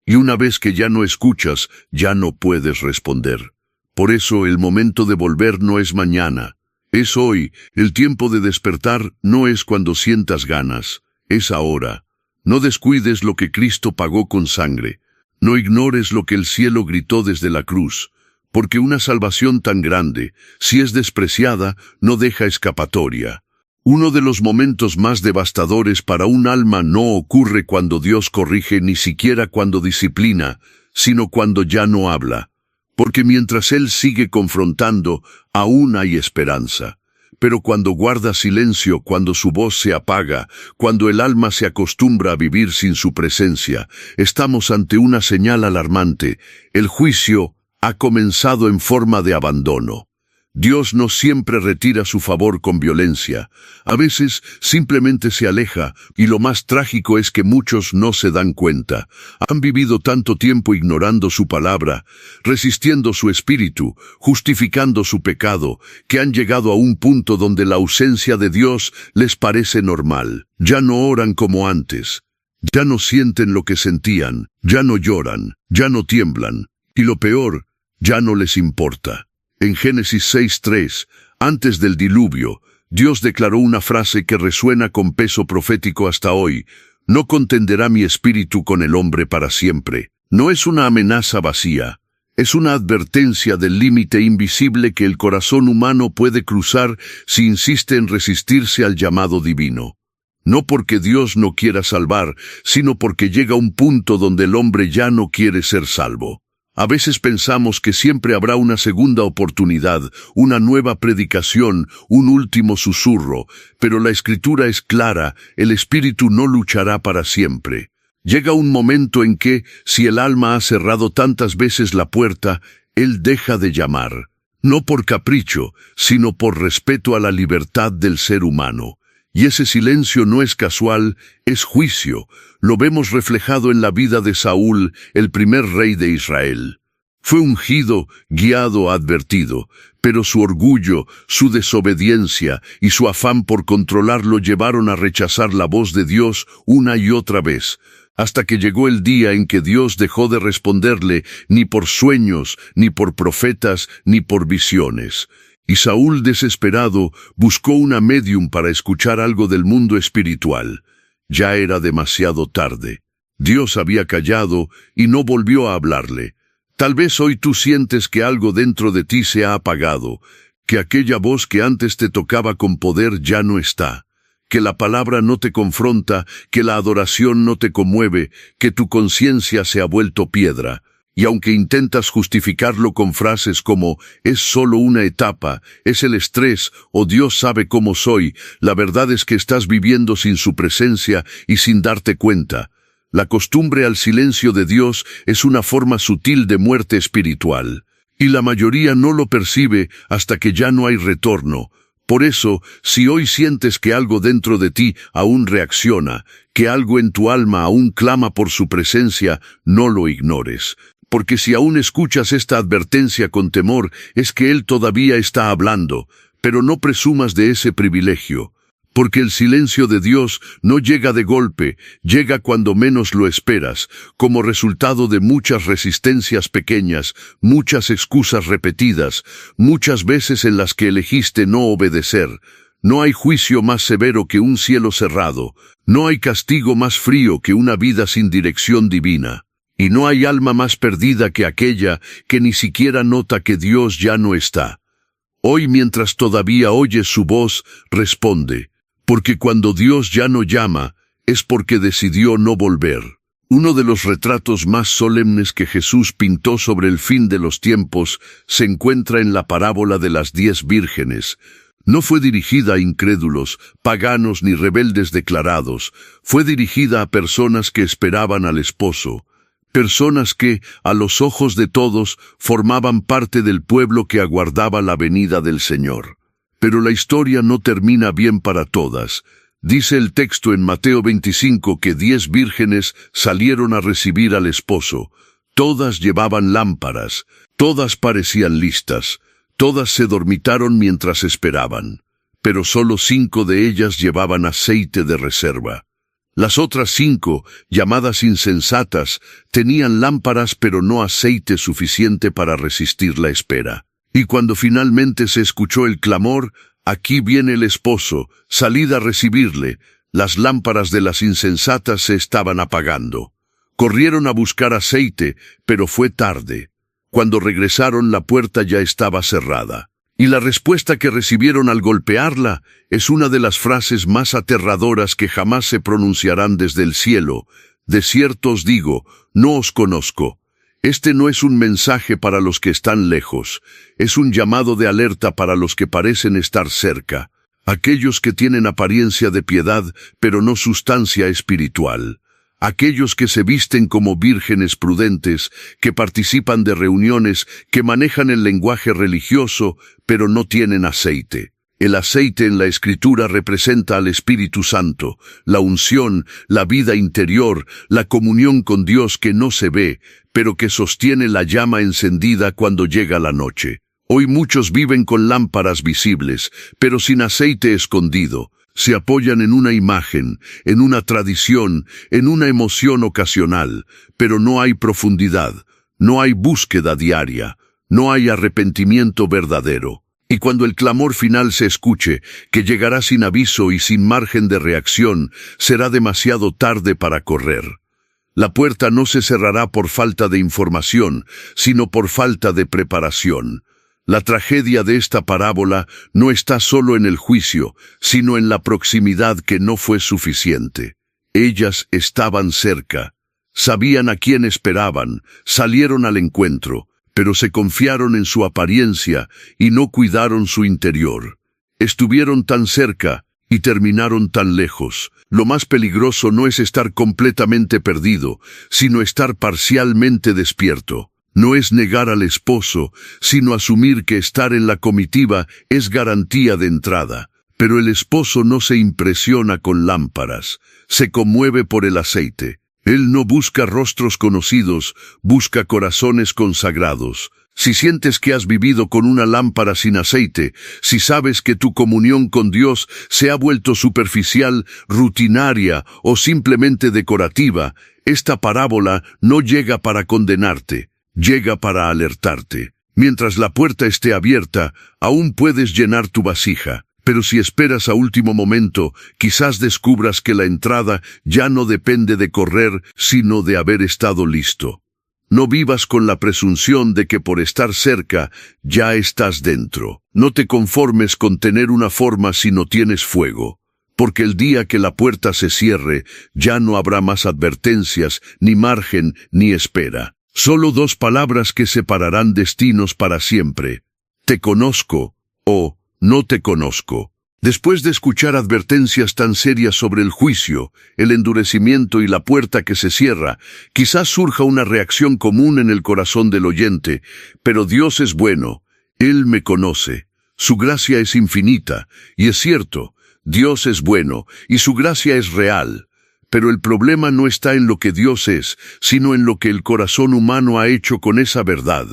Y una vez que ya no escuchas, ya no puedes responder. Por eso el momento de volver no es mañana, es hoy. El tiempo de despertar no es cuando sientas ganas, es ahora. No descuides lo que Cristo pagó con sangre. No ignores lo que el cielo gritó desde la cruz. Porque una salvación tan grande, si es despreciada, no deja escapatoria. Uno de los momentos más devastadores para un alma no ocurre cuando Dios corrige, ni siquiera cuando disciplina, sino cuando ya no habla. Porque mientras Él sigue confrontando, aún hay esperanza. Pero cuando guarda silencio, cuando su voz se apaga, cuando el alma se acostumbra a vivir sin su presencia, estamos ante una señal alarmante. El juicio ha comenzado en forma de abandono. Dios no siempre retira su favor con violencia. A veces simplemente se aleja, y lo más trágico es que muchos no se dan cuenta. Han vivido tanto tiempo ignorando su palabra, resistiendo su espíritu, justificando su pecado, que han llegado a un punto donde la ausencia de Dios les parece normal. Ya no oran como antes. Ya no sienten lo que sentían. Ya no lloran. Ya no tiemblan. Y lo peor, ya no les importa. En Génesis 6:3, antes del diluvio, Dios declaró una frase que resuena con peso profético hasta hoy: no contenderá mi espíritu con el hombre para siempre. No es una amenaza vacía, es una advertencia del límite invisible que el corazón humano puede cruzar si insiste en resistirse al llamado divino. No porque Dios no quiera salvar, sino porque llega un punto donde el hombre ya no quiere ser salvo. A veces pensamos que siempre habrá una segunda oportunidad, una nueva predicación, un último susurro, pero la Escritura es clara: el espíritu no luchará para siempre. Llega un momento en que, si el alma ha cerrado tantas veces la puerta, Él deja de llamar. no por capricho, sino por respeto a la libertad del ser humano. Y ese silencio no es casual, es juicio. Lo vemos reflejado en la vida de Saúl, el primer rey de Israel. Fue ungido, guiado, advertido, pero su orgullo, su desobediencia y su afán por controlarlo llevaron a rechazar la voz de Dios una y otra vez, hasta que llegó el día en que Dios dejó de responderle ni por sueños, ni por profetas, ni por visiones. Y Saúl, desesperado, buscó una médium para escuchar algo del mundo espiritual. Ya era demasiado tarde. Dios había callado y no volvió a hablarle. Tal vez hoy tú sientes que algo dentro de ti se ha apagado, que aquella voz que antes te tocaba con poder ya no está, que la palabra no te confronta, que la adoración no te conmueve, que tu conciencia se ha vuelto piedra. Y aunque intentas justificarlo con frases como «es solo una etapa», «es el estrés» o «Dios sabe cómo soy», la verdad es que estás viviendo sin su presencia y sin darte cuenta. La costumbre al silencio de Dios es una forma sutil de muerte espiritual, y la mayoría no lo percibe hasta que ya no hay retorno. Por eso, si hoy sientes que algo dentro de ti aún reacciona, que algo en tu alma aún clama por su presencia, no lo ignores. Porque si aún escuchas esta advertencia con temor, es que Él todavía está hablando, pero no presumas de ese privilegio. Porque el silencio de Dios no llega de golpe, llega cuando menos lo esperas, como resultado de muchas resistencias pequeñas, muchas excusas repetidas, muchas veces en las que elegiste no obedecer. No hay juicio más severo que un cielo cerrado, no hay castigo más frío que una vida sin dirección divina. Y no hay alma más perdida que aquella que ni siquiera nota que Dios ya no está. Hoy, mientras todavía oyes su voz, responde, porque cuando Dios ya no llama, es porque decidió no volver. Uno de los retratos más solemnes que Jesús pintó sobre el fin de los tiempos se encuentra en la parábola de las 10 vírgenes. No fue dirigida a incrédulos, paganos ni rebeldes declarados, fue dirigida a personas que esperaban al esposo. Personas que, a los ojos de todos, formaban parte del pueblo que aguardaba la venida del Señor. Pero la historia no termina bien para todas. Dice el texto en Mateo 25 que 10 vírgenes salieron a recibir al esposo. Todas llevaban lámparas, todas parecían listas, todas se dormitaron mientras esperaban. Pero solo 5 de ellas llevaban aceite de reserva. Las otras 5, llamadas insensatas, tenían lámparas pero no aceite suficiente para resistir la espera. Y cuando finalmente se escuchó el clamor, «Aquí viene el esposo, salid a recibirle», las lámparas de las insensatas se estaban apagando. Corrieron a buscar aceite, pero fue tarde. Cuando regresaron, la puerta ya estaba cerrada. Y la respuesta que recibieron al golpearla es una de las frases más aterradoras que jamás se pronunciarán desde el cielo. «De cierto os digo, no os conozco». Este no es un mensaje para los que están lejos, es un llamado de alerta para los que parecen estar cerca, aquellos que tienen apariencia de piedad, pero no sustancia espiritual. Aquellos que se visten como vírgenes prudentes, que participan de reuniones, que manejan el lenguaje religioso, pero no tienen aceite. El aceite en la Escritura representa al Espíritu Santo, la unción, la vida interior, la comunión con Dios que no se ve, pero que sostiene la llama encendida cuando llega la noche. Hoy muchos viven con lámparas visibles, pero sin aceite escondido. Se apoyan en una imagen, en una tradición, en una emoción ocasional, pero no hay profundidad, no hay búsqueda diaria, no hay arrepentimiento verdadero. Y cuando el clamor final se escuche, que llegará sin aviso y sin margen de reacción, será demasiado tarde para correr. La puerta no se cerrará por falta de información, sino por falta de preparación. La tragedia de esta parábola no está solo en el juicio, sino en la proximidad que no fue suficiente. Ellas estaban cerca, sabían a quién esperaban, salieron al encuentro, pero se confiaron en su apariencia y no cuidaron su interior. Estuvieron tan cerca y terminaron tan lejos. Lo más peligroso no es estar completamente perdido, sino estar parcialmente despierto. No es negar al esposo, sino asumir que estar en la comitiva es garantía de entrada. Pero el esposo no se impresiona con lámparas, se conmueve por el aceite. Él no busca rostros conocidos, busca corazones consagrados. Si sientes que has vivido con una lámpara sin aceite, si sabes que tu comunión con Dios se ha vuelto superficial, rutinaria o simplemente decorativa, esta parábola no llega para condenarte, llega para alertarte. Mientras la puerta esté abierta, aún puedes llenar tu vasija. Pero si esperas a último momento, quizás descubras que la entrada ya no depende de correr, sino de haber estado listo. No vivas con la presunción de que por estar cerca ya estás dentro. No te conformes con tener una forma si no tienes fuego, porque el día que la puerta se cierre, ya no habrá más advertencias, ni margen, ni espera. Solo dos palabras que separarán destinos para siempre: te conozco o no te conozco. Después de escuchar advertencias tan serias sobre el juicio, el endurecimiento y la puerta que se cierra, quizás surja una reacción común en el corazón del oyente: pero Dios es bueno, Él me conoce, su gracia es infinita, y es cierto, Dios es bueno, y su gracia es real. Pero el problema no está en lo que Dios es, sino en lo que el corazón humano ha hecho con esa verdad.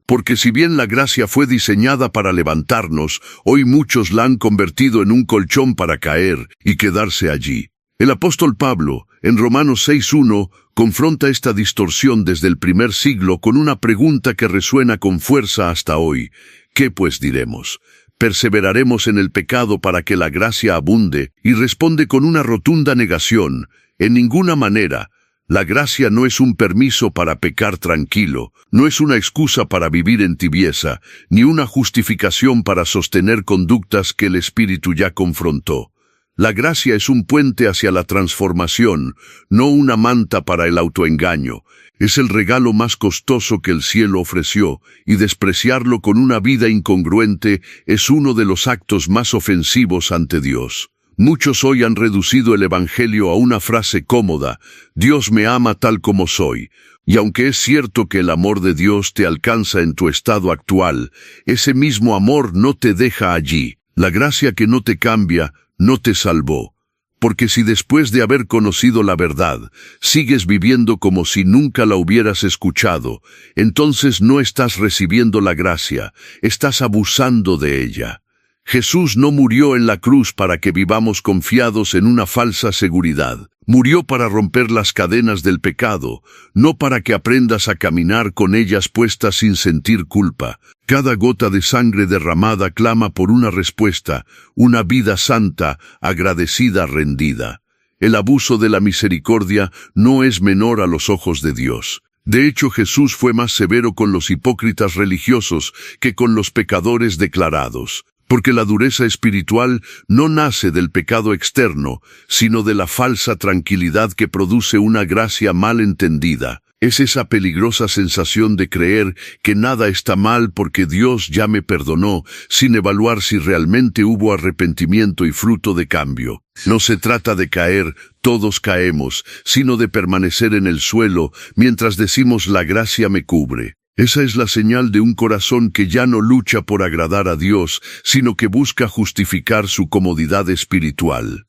Porque si bien la gracia fue diseñada para levantarnos, hoy muchos la han convertido en un colchón para caer y quedarse allí. El apóstol Pablo, en Romanos 6:1, confronta esta distorsión desde el primer siglo con una pregunta que resuena con fuerza hasta hoy. ¿Qué pues diremos? ¿Perseveraremos en el pecado para que la gracia abunde? Y responde con una rotunda negación: en ninguna manera. La gracia no es un permiso para pecar tranquilo, no es una excusa para vivir en tibieza, ni una justificación para sostener conductas que el Espíritu ya confrontó. La gracia es un puente hacia la transformación, no una manta para el autoengaño. Es el regalo más costoso que el cielo ofreció, y despreciarlo con una vida incongruente es uno de los actos más ofensivos ante Dios. Muchos hoy han reducido el Evangelio a una frase cómoda: Dios me ama tal como soy. Y aunque es cierto que el amor de Dios te alcanza en tu estado actual, ese mismo amor no te deja allí. La gracia que no te cambia, no te salvó. Porque si después de haber conocido la verdad, sigues viviendo como si nunca la hubieras escuchado, entonces no estás recibiendo la gracia, estás abusando de ella. Jesús no murió en la cruz para que vivamos confiados en una falsa seguridad. Murió para romper las cadenas del pecado, no para que aprendas a caminar con ellas puestas sin sentir culpa. Cada gota de sangre derramada clama por una respuesta, una vida santa, agradecida, rendida. El abuso de la misericordia no es menor a los ojos de Dios. De hecho, Jesús fue más severo con los hipócritas religiosos que con los pecadores declarados. Porque la dureza espiritual no nace del pecado externo, sino de la falsa tranquilidad que produce una gracia mal entendida. Es esa peligrosa sensación de creer que nada está mal porque Dios ya me perdonó, sin evaluar si realmente hubo arrepentimiento y fruto de cambio. No se trata de caer, todos caemos, sino de permanecer en el suelo mientras decimos: la gracia me cubre. Esa es la señal de un corazón que ya no lucha por agradar a Dios, sino que busca justificar su comodidad espiritual.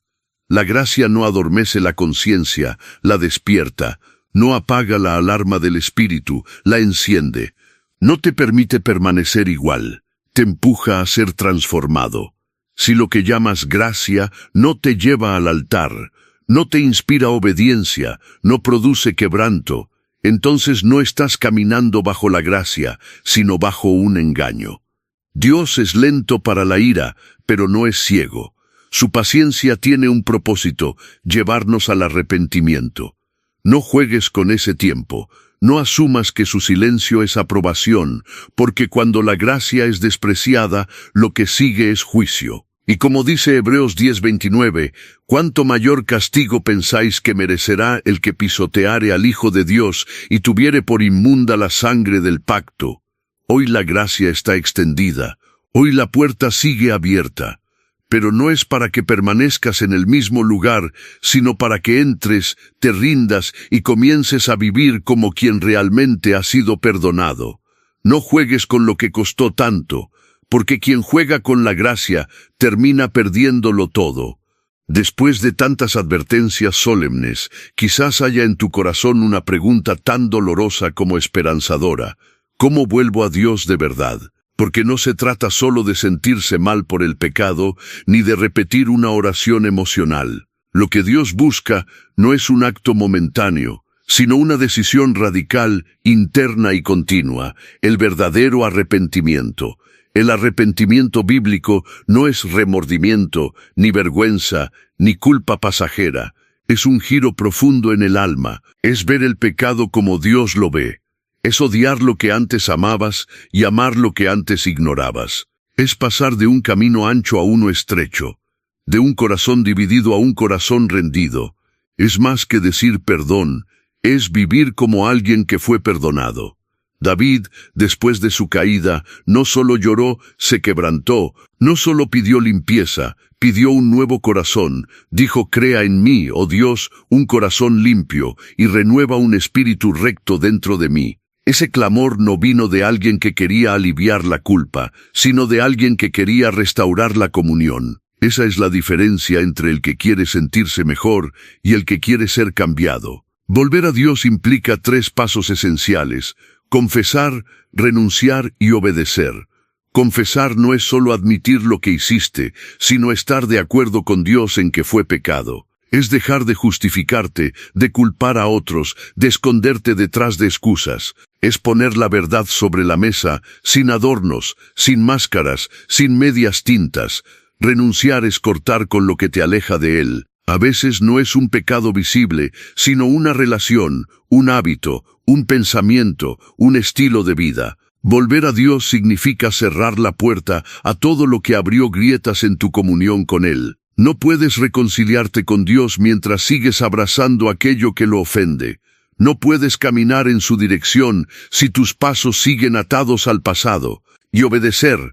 La gracia no adormece la conciencia, la despierta, no apaga la alarma del espíritu, la enciende. No te permite permanecer igual, te empuja a ser transformado. Si lo que llamas gracia no te lleva al altar, no te inspira obediencia, no produce quebranto, entonces no estás caminando bajo la gracia, sino bajo un engaño. Dios es lento para la ira, pero no es ciego. Su paciencia tiene un propósito: llevarnos al arrepentimiento. No juegues con ese tiempo, no asumas que su silencio es aprobación, porque cuando la gracia es despreciada, lo que sigue es juicio. Y como dice Hebreos 10:29, ¿cuánto mayor castigo pensáis que merecerá el que pisoteare al Hijo de Dios y tuviere por inmunda la sangre del pacto? Hoy la gracia está extendida, hoy la puerta sigue abierta, pero no es para que permanezcas en el mismo lugar, sino para que entres, te rindas y comiences a vivir como quien realmente ha sido perdonado. No juegues con lo que costó tanto, porque quien juega con la gracia termina perdiéndolo todo. Después de tantas advertencias solemnes, quizás haya en tu corazón una pregunta tan dolorosa como esperanzadora. ¿Cómo vuelvo a Dios de verdad? Porque no se trata solo de sentirse mal por el pecado, ni de repetir una oración emocional. Lo que Dios busca no es un acto momentáneo, sino una decisión radical, interna y continua, el verdadero arrepentimiento. El arrepentimiento bíblico no es remordimiento, ni vergüenza, ni culpa pasajera. Es un giro profundo en el alma, es ver el pecado como Dios lo ve. Es odiar lo que antes amabas y amar lo que antes ignorabas. Es pasar de un camino ancho a uno estrecho, de un corazón dividido a un corazón rendido. Es más que decir perdón, es vivir como alguien que fue perdonado. David, después de su caída, no solo lloró, se quebrantó, no solo pidió limpieza, pidió un nuevo corazón. Dijo: crea en mí, oh Dios, un corazón limpio, y renueva un espíritu recto dentro de mí. Ese clamor no vino de alguien que quería aliviar la culpa, sino de alguien que quería restaurar la comunión. Esa es la diferencia entre el que quiere sentirse mejor y el que quiere ser cambiado. Volver a Dios implica 3 pasos esenciales: confesar, renunciar y obedecer. Confesar no es solo admitir lo que hiciste, sino estar de acuerdo con Dios en que fue pecado. Es dejar de justificarte, de culpar a otros, de esconderte detrás de excusas. Es poner la verdad sobre la mesa, sin adornos, sin máscaras, sin medias tintas. Renunciar es cortar con lo que te aleja de Él. A veces no es un pecado visible, sino una relación, un hábito, un pensamiento, un estilo de vida. Volver a Dios significa cerrar la puerta a todo lo que abrió grietas en tu comunión con Él. No puedes reconciliarte con Dios mientras sigues abrazando aquello que lo ofende. No puedes caminar en su dirección si tus pasos siguen atados al pasado. Y obedecer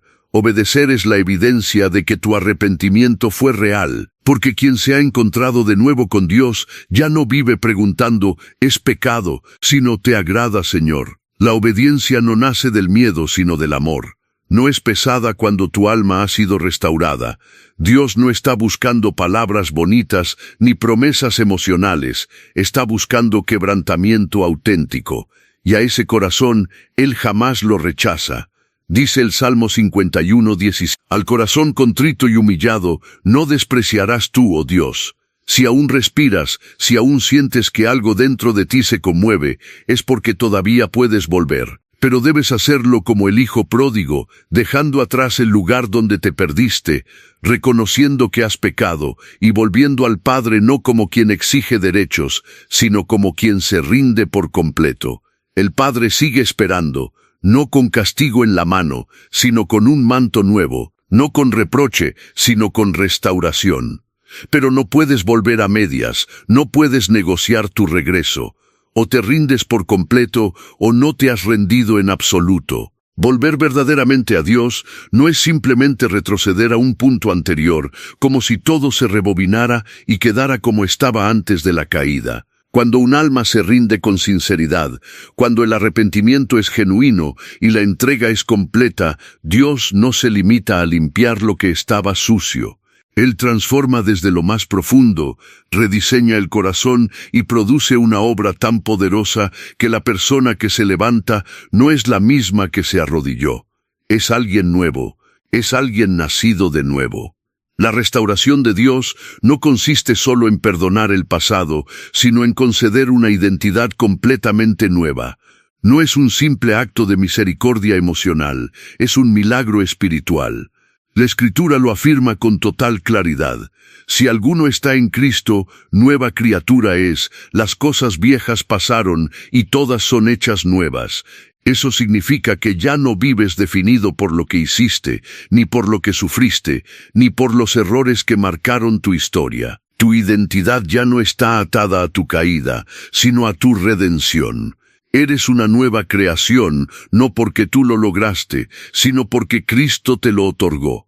es la evidencia de que tu arrepentimiento fue real, porque quien se ha encontrado de nuevo con Dios ya no vive preguntando: ¿es pecado?, sino: ¿te agrada, Señor? La obediencia no nace del miedo, sino del amor. No es pesada cuando tu alma ha sido restaurada. Dios no está buscando palabras bonitas ni promesas emocionales, está buscando quebrantamiento auténtico. Y a ese corazón Él jamás lo rechaza. Dice el Salmo 51:16, al corazón contrito y humillado no despreciarás tú, oh Dios. Si aún respiras, si aún sientes que algo dentro de ti se conmueve, es porque todavía puedes volver. Pero debes hacerlo como el hijo pródigo, dejando atrás el lugar donde te perdiste, reconociendo que has pecado y volviendo al Padre no como quien exige derechos, sino como quien se rinde por completo. El Padre sigue esperando, no con castigo en la mano, sino con un manto nuevo, no con reproche, sino con restauración. Pero no puedes volver a medias, no puedes negociar tu regreso. O te rindes por completo o no te has rendido en absoluto. Volver verdaderamente a Dios no es simplemente retroceder a un punto anterior, como si todo se rebobinara y quedara como estaba antes de la caída. Cuando un alma se rinde con sinceridad, cuando el arrepentimiento es genuino y la entrega es completa, Dios no se limita a limpiar lo que estaba sucio. Él transforma desde lo más profundo, rediseña el corazón y produce una obra tan poderosa que la persona que se levanta no es la misma que se arrodilló. Es alguien nuevo, es alguien nacido de nuevo. La restauración de Dios no consiste solo en perdonar el pasado, sino en conceder una identidad completamente nueva. No es un simple acto de misericordia emocional, es un milagro espiritual. La Escritura lo afirma con total claridad. Si alguno está en Cristo, nueva criatura es, las cosas viejas pasaron y todas son hechas nuevas. Eso significa que ya no vives definido por lo que hiciste, ni por lo que sufriste, ni por los errores que marcaron tu historia. Tu identidad ya no está atada a tu caída, sino a tu redención. Eres una nueva creación, no porque tú lo lograste, sino porque Cristo te lo otorgó.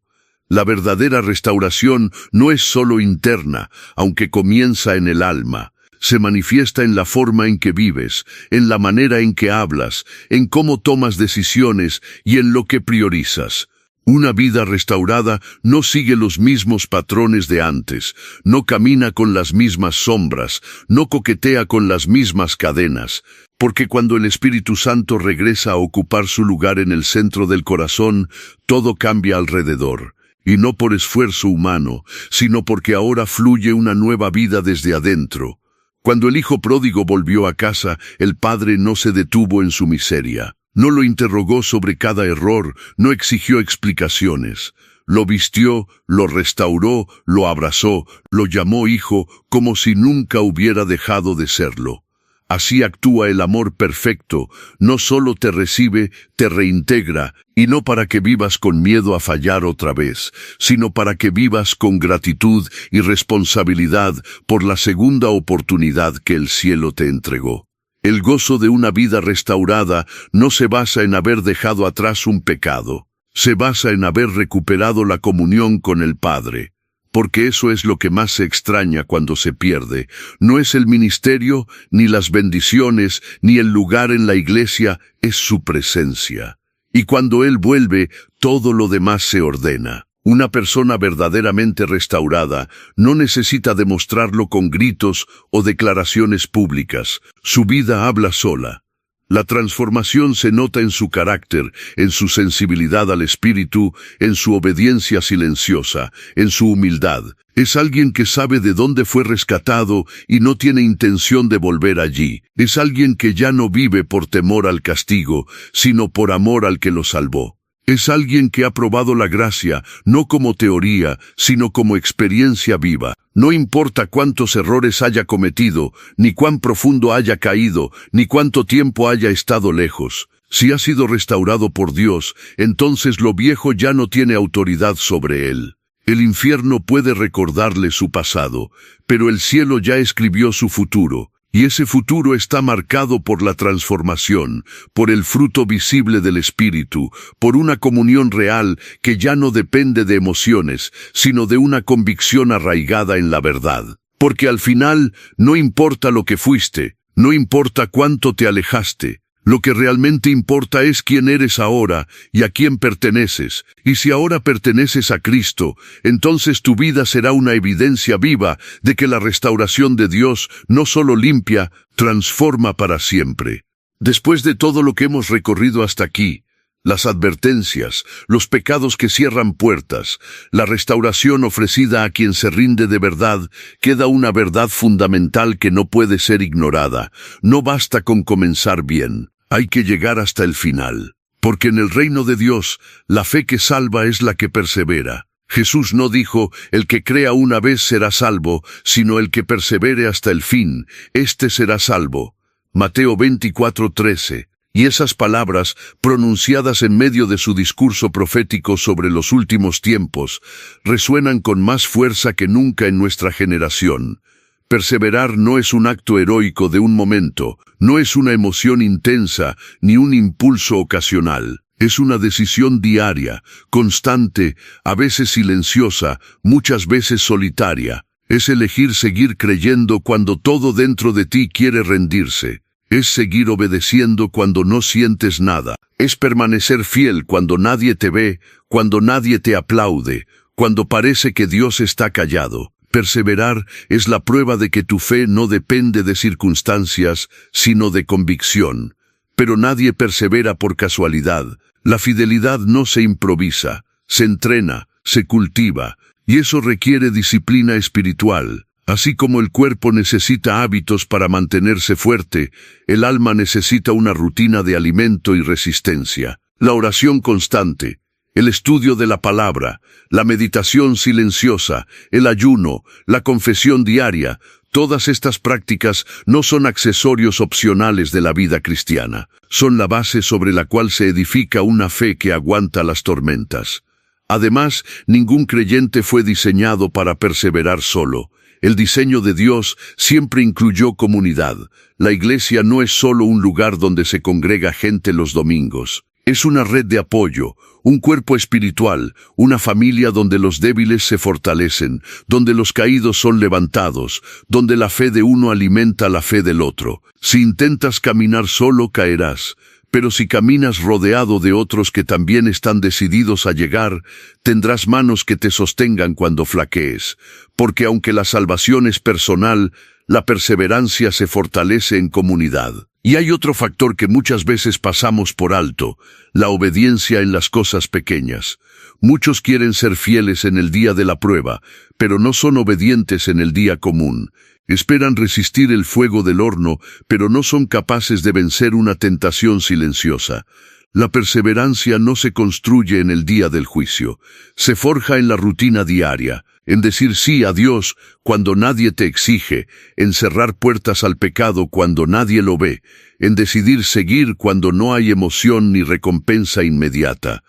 La verdadera restauración no es solo interna, aunque comienza en el alma. Se manifiesta en la forma en que vives, en la manera en que hablas, en cómo tomas decisiones y en lo que priorizas. Una vida restaurada no sigue los mismos patrones de antes, no camina con las mismas sombras, no coquetea con las mismas cadenas, porque cuando el Espíritu Santo regresa a ocupar su lugar en el centro del corazón, todo cambia alrededor. Y no por esfuerzo humano, sino porque ahora fluye una nueva vida desde adentro. Cuando el hijo pródigo volvió a casa, el padre no se detuvo en su miseria. No lo interrogó sobre cada error, no exigió explicaciones. Lo vistió, lo restauró, lo abrazó, lo llamó hijo, como si nunca hubiera dejado de serlo. Así actúa el amor perfecto, no solo te recibe, te reintegra, y no para que vivas con miedo a fallar otra vez, sino para que vivas con gratitud y responsabilidad por la segunda oportunidad que el cielo te entregó. El gozo de una vida restaurada no se basa en haber dejado atrás un pecado, se basa en haber recuperado la comunión con el Padre. Porque eso es lo que más se extraña cuando se pierde. No es el ministerio, ni las bendiciones, ni el lugar en la iglesia, es su presencia. Y cuando Él vuelve, todo lo demás se ordena. Una persona verdaderamente restaurada no necesita demostrarlo con gritos o declaraciones públicas. Su vida habla sola. La transformación se nota en su carácter, en su sensibilidad al espíritu, en su obediencia silenciosa, en su humildad. Es alguien que sabe de dónde fue rescatado y no tiene intención de volver allí. Es alguien que ya no vive por temor al castigo, sino por amor al que lo salvó. Es alguien que ha probado la gracia, no como teoría, sino como experiencia viva. No importa cuántos errores haya cometido, ni cuán profundo haya caído, ni cuánto tiempo haya estado lejos. Si ha sido restaurado por Dios, entonces lo viejo ya no tiene autoridad sobre él. El infierno puede recordarle su pasado, pero el cielo ya escribió su futuro. Y ese futuro está marcado por la transformación, por el fruto visible del Espíritu, por una comunión real que ya no depende de emociones, sino de una convicción arraigada en la verdad. Porque al final no importa lo que fuiste, no importa cuánto te alejaste, lo que realmente importa es quién eres ahora y a quién perteneces. Y si ahora perteneces a Cristo, entonces tu vida será una evidencia viva de que la restauración de Dios no solo limpia, transforma para siempre. Después de todo lo que hemos recorrido hasta aquí, las advertencias, los pecados que cierran puertas, la restauración ofrecida a quien se rinde de verdad, queda una verdad fundamental que no puede ser ignorada. No basta con comenzar bien. Hay que llegar hasta el final, porque en el reino de Dios, la fe que salva es la que persevera. Jesús no dijo, el que crea una vez será salvo, sino el que persevere hasta el fin, éste será salvo. Mateo 24:13. Y esas palabras, pronunciadas en medio de su discurso profético sobre los últimos tiempos, resuenan con más fuerza que nunca en nuestra generación. Perseverar no es un acto heroico de un momento, no es una emoción intensa, ni un impulso ocasional. Es una decisión diaria, constante, a veces silenciosa, muchas veces solitaria. Es elegir seguir creyendo cuando todo dentro de ti quiere rendirse. Es seguir obedeciendo cuando no sientes nada. Es permanecer fiel cuando nadie te ve, cuando nadie te aplaude, cuando parece que Dios está callado. Perseverar es la prueba de que tu fe no depende de circunstancias, sino de convicción. Pero nadie persevera por casualidad. La fidelidad no se improvisa, se entrena, se cultiva, y eso requiere disciplina espiritual. Así como el cuerpo necesita hábitos para mantenerse fuerte, el alma necesita una rutina de alimento y resistencia. La oración constante, el estudio de la palabra, la meditación silenciosa, el ayuno, la confesión diaria, todas estas prácticas no son accesorios opcionales de la vida cristiana. Son la base sobre la cual se edifica una fe que aguanta las tormentas. Además, ningún creyente fue diseñado para perseverar solo. El diseño de Dios siempre incluyó comunidad. La iglesia no es solo un lugar donde se congrega gente los domingos. Es una red de apoyo, un cuerpo espiritual, una familia donde los débiles se fortalecen, donde los caídos son levantados, donde la fe de uno alimenta la fe del otro. Si intentas caminar solo, caerás. Pero si caminas rodeado de otros que también están decididos a llegar, tendrás manos que te sostengan cuando flaquees. Porque aunque la salvación es personal, la perseverancia se fortalece en comunidad. Y hay otro factor que muchas veces pasamos por alto, la obediencia en las cosas pequeñas. Muchos quieren ser fieles en el día de la prueba, pero no son obedientes en el día común. Esperan resistir el fuego del horno, pero no son capaces de vencer una tentación silenciosa. La perseverancia no se construye en el día del juicio, se forja en la rutina diaria, en decir sí a Dios cuando nadie te exige, en cerrar puertas al pecado cuando nadie lo ve, en decidir seguir cuando no hay emoción ni recompensa inmediata.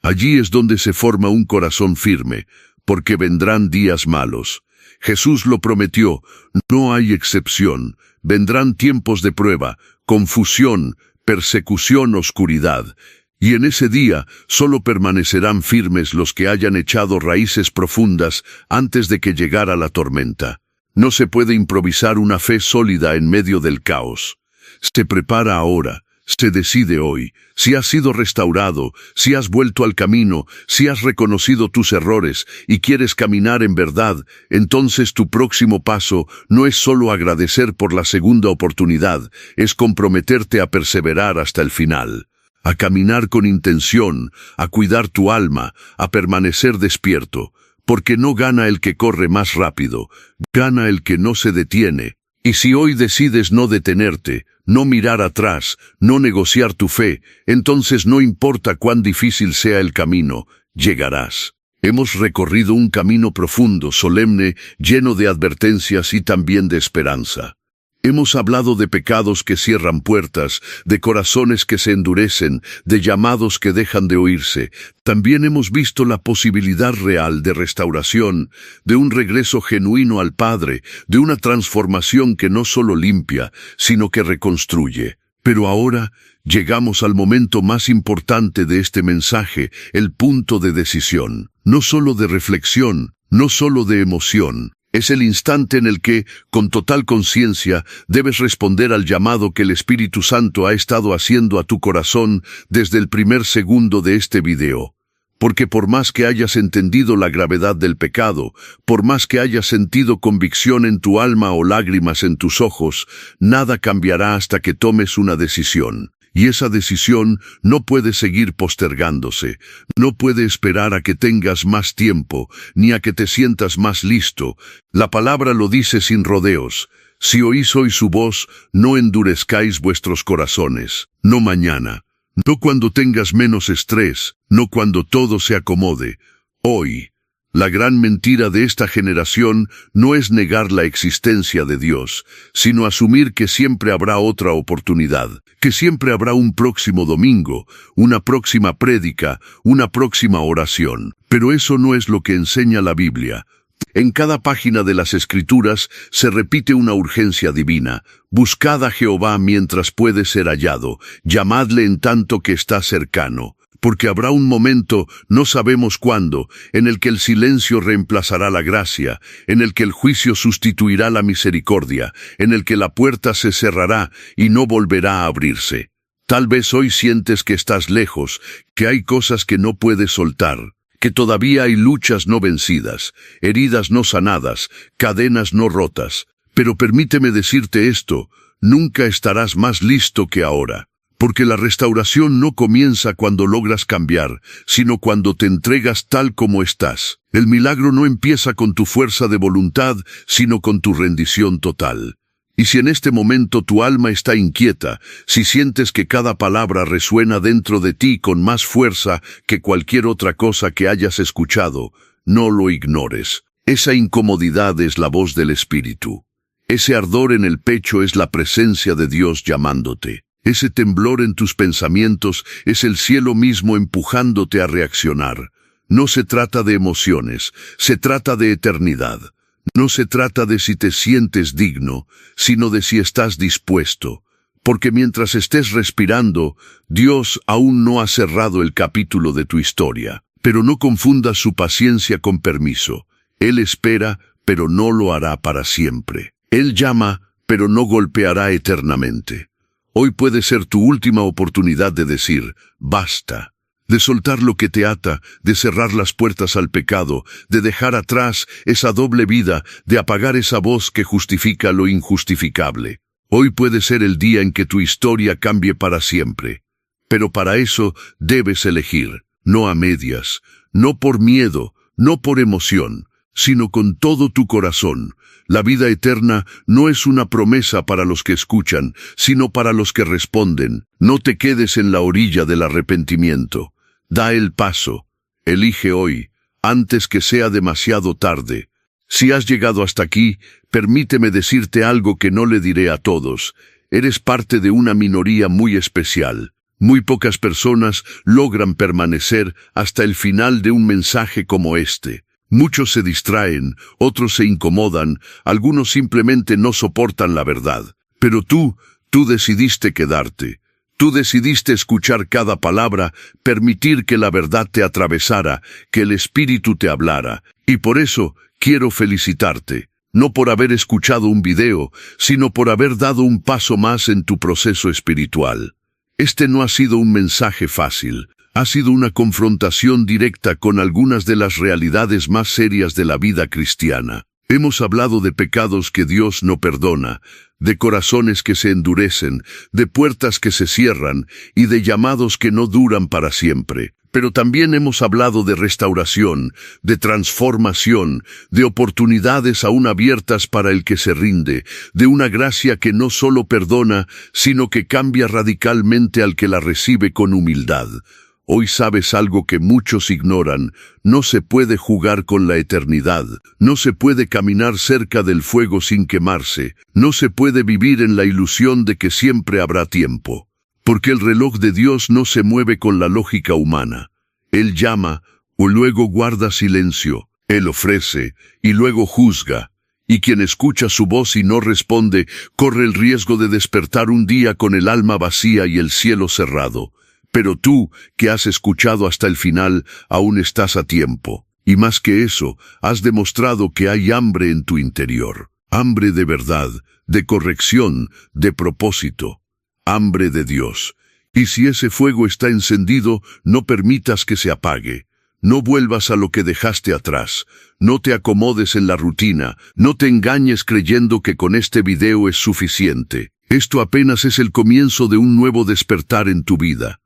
Allí es donde se forma un corazón firme, porque vendrán días malos. Jesús lo prometió, no hay excepción. Vendrán tiempos de prueba, confusión, persecución, oscuridad. Y en ese día solo permanecerán firmes los que hayan echado raíces profundas antes de que llegara la tormenta. No se puede improvisar una fe sólida en medio del caos. Se prepara ahora, se decide hoy. Si has sido restaurado, si has vuelto al camino, si has reconocido tus errores y quieres caminar en verdad, entonces tu próximo paso no es solo agradecer por la segunda oportunidad, es comprometerte a perseverar hasta el final. A caminar con intención, a cuidar tu alma, a permanecer despierto, porque no gana el que corre más rápido, gana el que no se detiene. Y si hoy decides no detenerte, no mirar atrás, no negociar tu fe, entonces no importa cuán difícil sea el camino, llegarás. Hemos recorrido un camino profundo, solemne, lleno de advertencias y también de esperanza. Hemos hablado de pecados que cierran puertas, de corazones que se endurecen, de llamados que dejan de oírse. También hemos visto la posibilidad real de restauración, de un regreso genuino al Padre, de una transformación que no solo limpia, sino que reconstruye. Pero ahora llegamos al momento más importante de este mensaje, el punto de decisión. No solo de reflexión, no solo de emoción. Es el instante en el que, con total conciencia, debes responder al llamado que el Espíritu Santo ha estado haciendo a tu corazón desde el primer segundo de este video. Porque por más que hayas entendido la gravedad del pecado, por más que hayas sentido convicción en tu alma o lágrimas en tus ojos, nada cambiará hasta que tomes una decisión. Y esa decisión no puede seguir postergándose, no puede esperar a que tengas más tiempo, ni a que te sientas más listo. La palabra lo dice sin rodeos. Si oís hoy su voz, no endurezcáis vuestros corazones. No mañana, no cuando tengas menos estrés, no cuando todo se acomode. Hoy. La gran mentira de esta generación no es negar la existencia de Dios, sino asumir que siempre habrá otra oportunidad, que siempre habrá un próximo domingo, una próxima prédica, una próxima oración. Pero eso no es lo que enseña la Biblia. En cada página de las Escrituras se repite una urgencia divina. Buscad a Jehová mientras puede ser hallado, llamadle en tanto que está cercano. Porque habrá un momento, no sabemos cuándo, en el que el silencio reemplazará la gracia, en el que el juicio sustituirá la misericordia, en el que la puerta se cerrará y no volverá a abrirse. Tal vez hoy sientes que estás lejos, que hay cosas que no puedes soltar, que todavía hay luchas no vencidas, heridas no sanadas, cadenas no rotas. Pero permíteme decirte esto, nunca estarás más listo que ahora. Porque la restauración no comienza cuando logras cambiar, sino cuando te entregas tal como estás. El milagro no empieza con tu fuerza de voluntad, sino con tu rendición total. Y si en este momento tu alma está inquieta, si sientes que cada palabra resuena dentro de ti con más fuerza que cualquier otra cosa que hayas escuchado, no lo ignores. Esa incomodidad es la voz del Espíritu. Ese ardor en el pecho es la presencia de Dios llamándote. Ese temblor en tus pensamientos es el cielo mismo empujándote a reaccionar. No se trata de emociones, se trata de eternidad. No se trata de si te sientes digno, sino de si estás dispuesto. porque mientras estés respirando, Dios aún no ha cerrado el capítulo de tu historia. Pero no confundas su paciencia con permiso. Él espera, pero no lo hará para siempre. Él llama, pero no golpeará eternamente. Hoy puede ser tu última oportunidad de decir, basta, de soltar lo que te ata, de cerrar las puertas al pecado, de dejar atrás esa doble vida, de apagar esa voz que justifica lo injustificable. Hoy puede ser el día en que tu historia cambie para siempre. Pero para eso debes elegir, no a medias, no por miedo, no por emoción, sino con todo tu corazón. La vida eterna no es una promesa para los que escuchan, sino para los que responden. No te quedes en la orilla del arrepentimiento. Da el paso. Elige hoy, antes que sea demasiado tarde. Si has llegado hasta aquí, permíteme decirte algo que no le diré a todos. Eres parte de una minoría muy especial. Muy pocas personas logran permanecer hasta el final de un mensaje como este. Muchos se distraen, otros se incomodan, algunos simplemente no soportan la verdad. Pero tú decidiste quedarte. Tú decidiste escuchar cada palabra, permitir que la verdad te atravesara, que el Espíritu te hablara. Y por eso quiero felicitarte, no por haber escuchado un video, sino por haber dado un paso más en tu proceso espiritual. Este no ha sido un mensaje fácil. Ha sido una confrontación directa con algunas de las realidades más serias de la vida cristiana. Hemos hablado de pecados que Dios no perdona, de corazones que se endurecen, de puertas que se cierran y de llamados que no duran para siempre. Pero también hemos hablado de restauración, de transformación, de oportunidades aún abiertas para el que se rinde, de una gracia que no solo perdona, sino que cambia radicalmente al que la recibe con humildad. Hoy sabes algo que muchos ignoran. No se puede jugar con la eternidad. No se puede caminar cerca del fuego sin quemarse. No se puede vivir en la ilusión de que siempre habrá tiempo. Porque el reloj de Dios no se mueve con la lógica humana. Él llama, o luego guarda silencio. Él ofrece, y luego juzga. Y quien escucha su voz y no responde, corre el riesgo de despertar un día con el alma vacía y el cielo cerrado. Pero tú, que has escuchado hasta el final, aún estás a tiempo. Y más que eso, has demostrado que hay hambre en tu interior. Hambre de verdad, de corrección, de propósito. Hambre de Dios. Y si ese fuego está encendido, no permitas que se apague. No vuelvas a lo que dejaste atrás. No te acomodes en la rutina. No te engañes creyendo que con este video es suficiente. Esto apenas es el comienzo de un nuevo despertar en tu vida.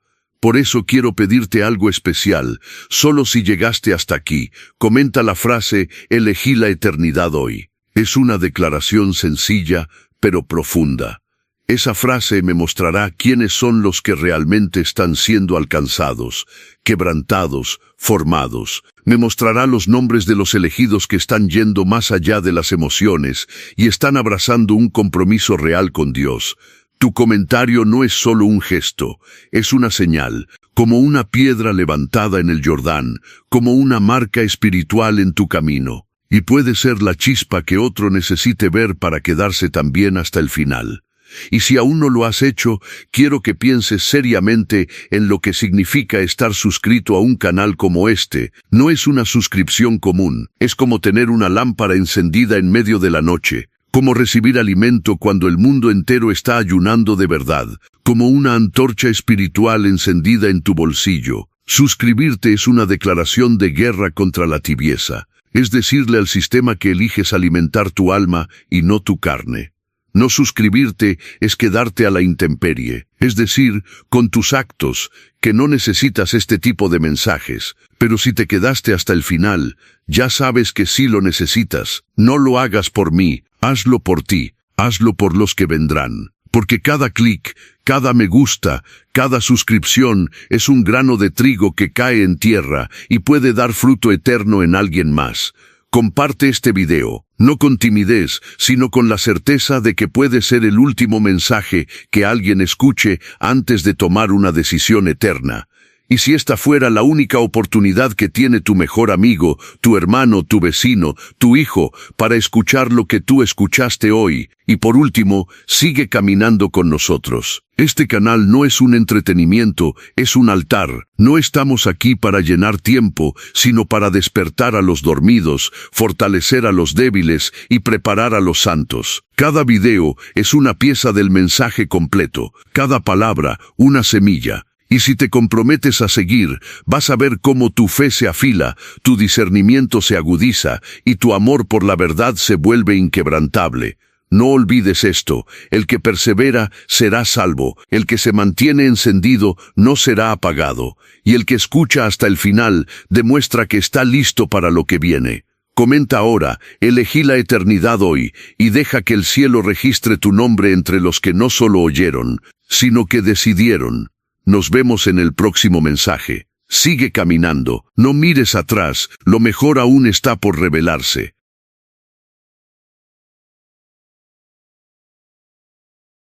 Por eso quiero pedirte algo especial. Solo si llegaste hasta aquí, comenta la frase, elegí la eternidad hoy. Es una declaración sencilla, pero profunda. Esa frase me mostrará quiénes son los que realmente están siendo alcanzados, quebrantados, formados. Me mostrará los nombres de los elegidos que están yendo más allá de las emociones y están abrazando un compromiso real con Dios. Tu comentario no es solo un gesto, es una señal, como una piedra levantada en el Jordán, como una marca espiritual en tu camino. Y puede ser la chispa que otro necesite ver para quedarse también hasta el final. Y si aún no lo has hecho, quiero que pienses seriamente en lo que significa estar suscrito a un canal como este. No es una suscripción común, es como tener una lámpara encendida en medio de la noche, como recibir alimento cuando el mundo entero está ayunando de verdad, como una antorcha espiritual encendida en tu bolsillo. Suscribirte es una declaración de guerra contra la tibieza, es decirle al sistema que eliges alimentar tu alma y no tu carne. No suscribirte es quedarte a la intemperie, es decir, con tus actos, que no necesitas este tipo de mensajes, pero si te quedaste hasta el final, ya sabes que sí lo necesitas. No lo hagas por mí, hazlo por ti, hazlo por los que vendrán. Porque cada clic, cada me gusta, cada suscripción es un grano de trigo que cae en tierra y puede dar fruto eterno en alguien más. Comparte este video, no con timidez, sino con la certeza de que puede ser el último mensaje que alguien escuche antes de tomar una decisión eterna. Y si esta fuera la única oportunidad que tiene tu mejor amigo, tu hermano, tu vecino, tu hijo, para escuchar lo que tú escuchaste hoy, y por último, sigue caminando con nosotros. Este canal no es un entretenimiento, es un altar. No estamos aquí para llenar tiempo, sino para despertar a los dormidos, fortalecer a los débiles y preparar a los santos. Cada video es una pieza del mensaje completo, cada palabra una semilla. Y si te comprometes a seguir, vas a ver cómo tu fe se afila, tu discernimiento se agudiza y tu amor por la verdad se vuelve inquebrantable. No olvides esto: el que persevera será salvo, el que se mantiene encendido no será apagado, y el que escucha hasta el final demuestra que está listo para lo que viene. Comenta ahora: elegí la eternidad hoy, y deja que el cielo registre tu nombre entre los que no solo oyeron, sino que decidieron. Nos vemos en el próximo mensaje. Sigue caminando, no mires atrás, lo mejor aún está por revelarse.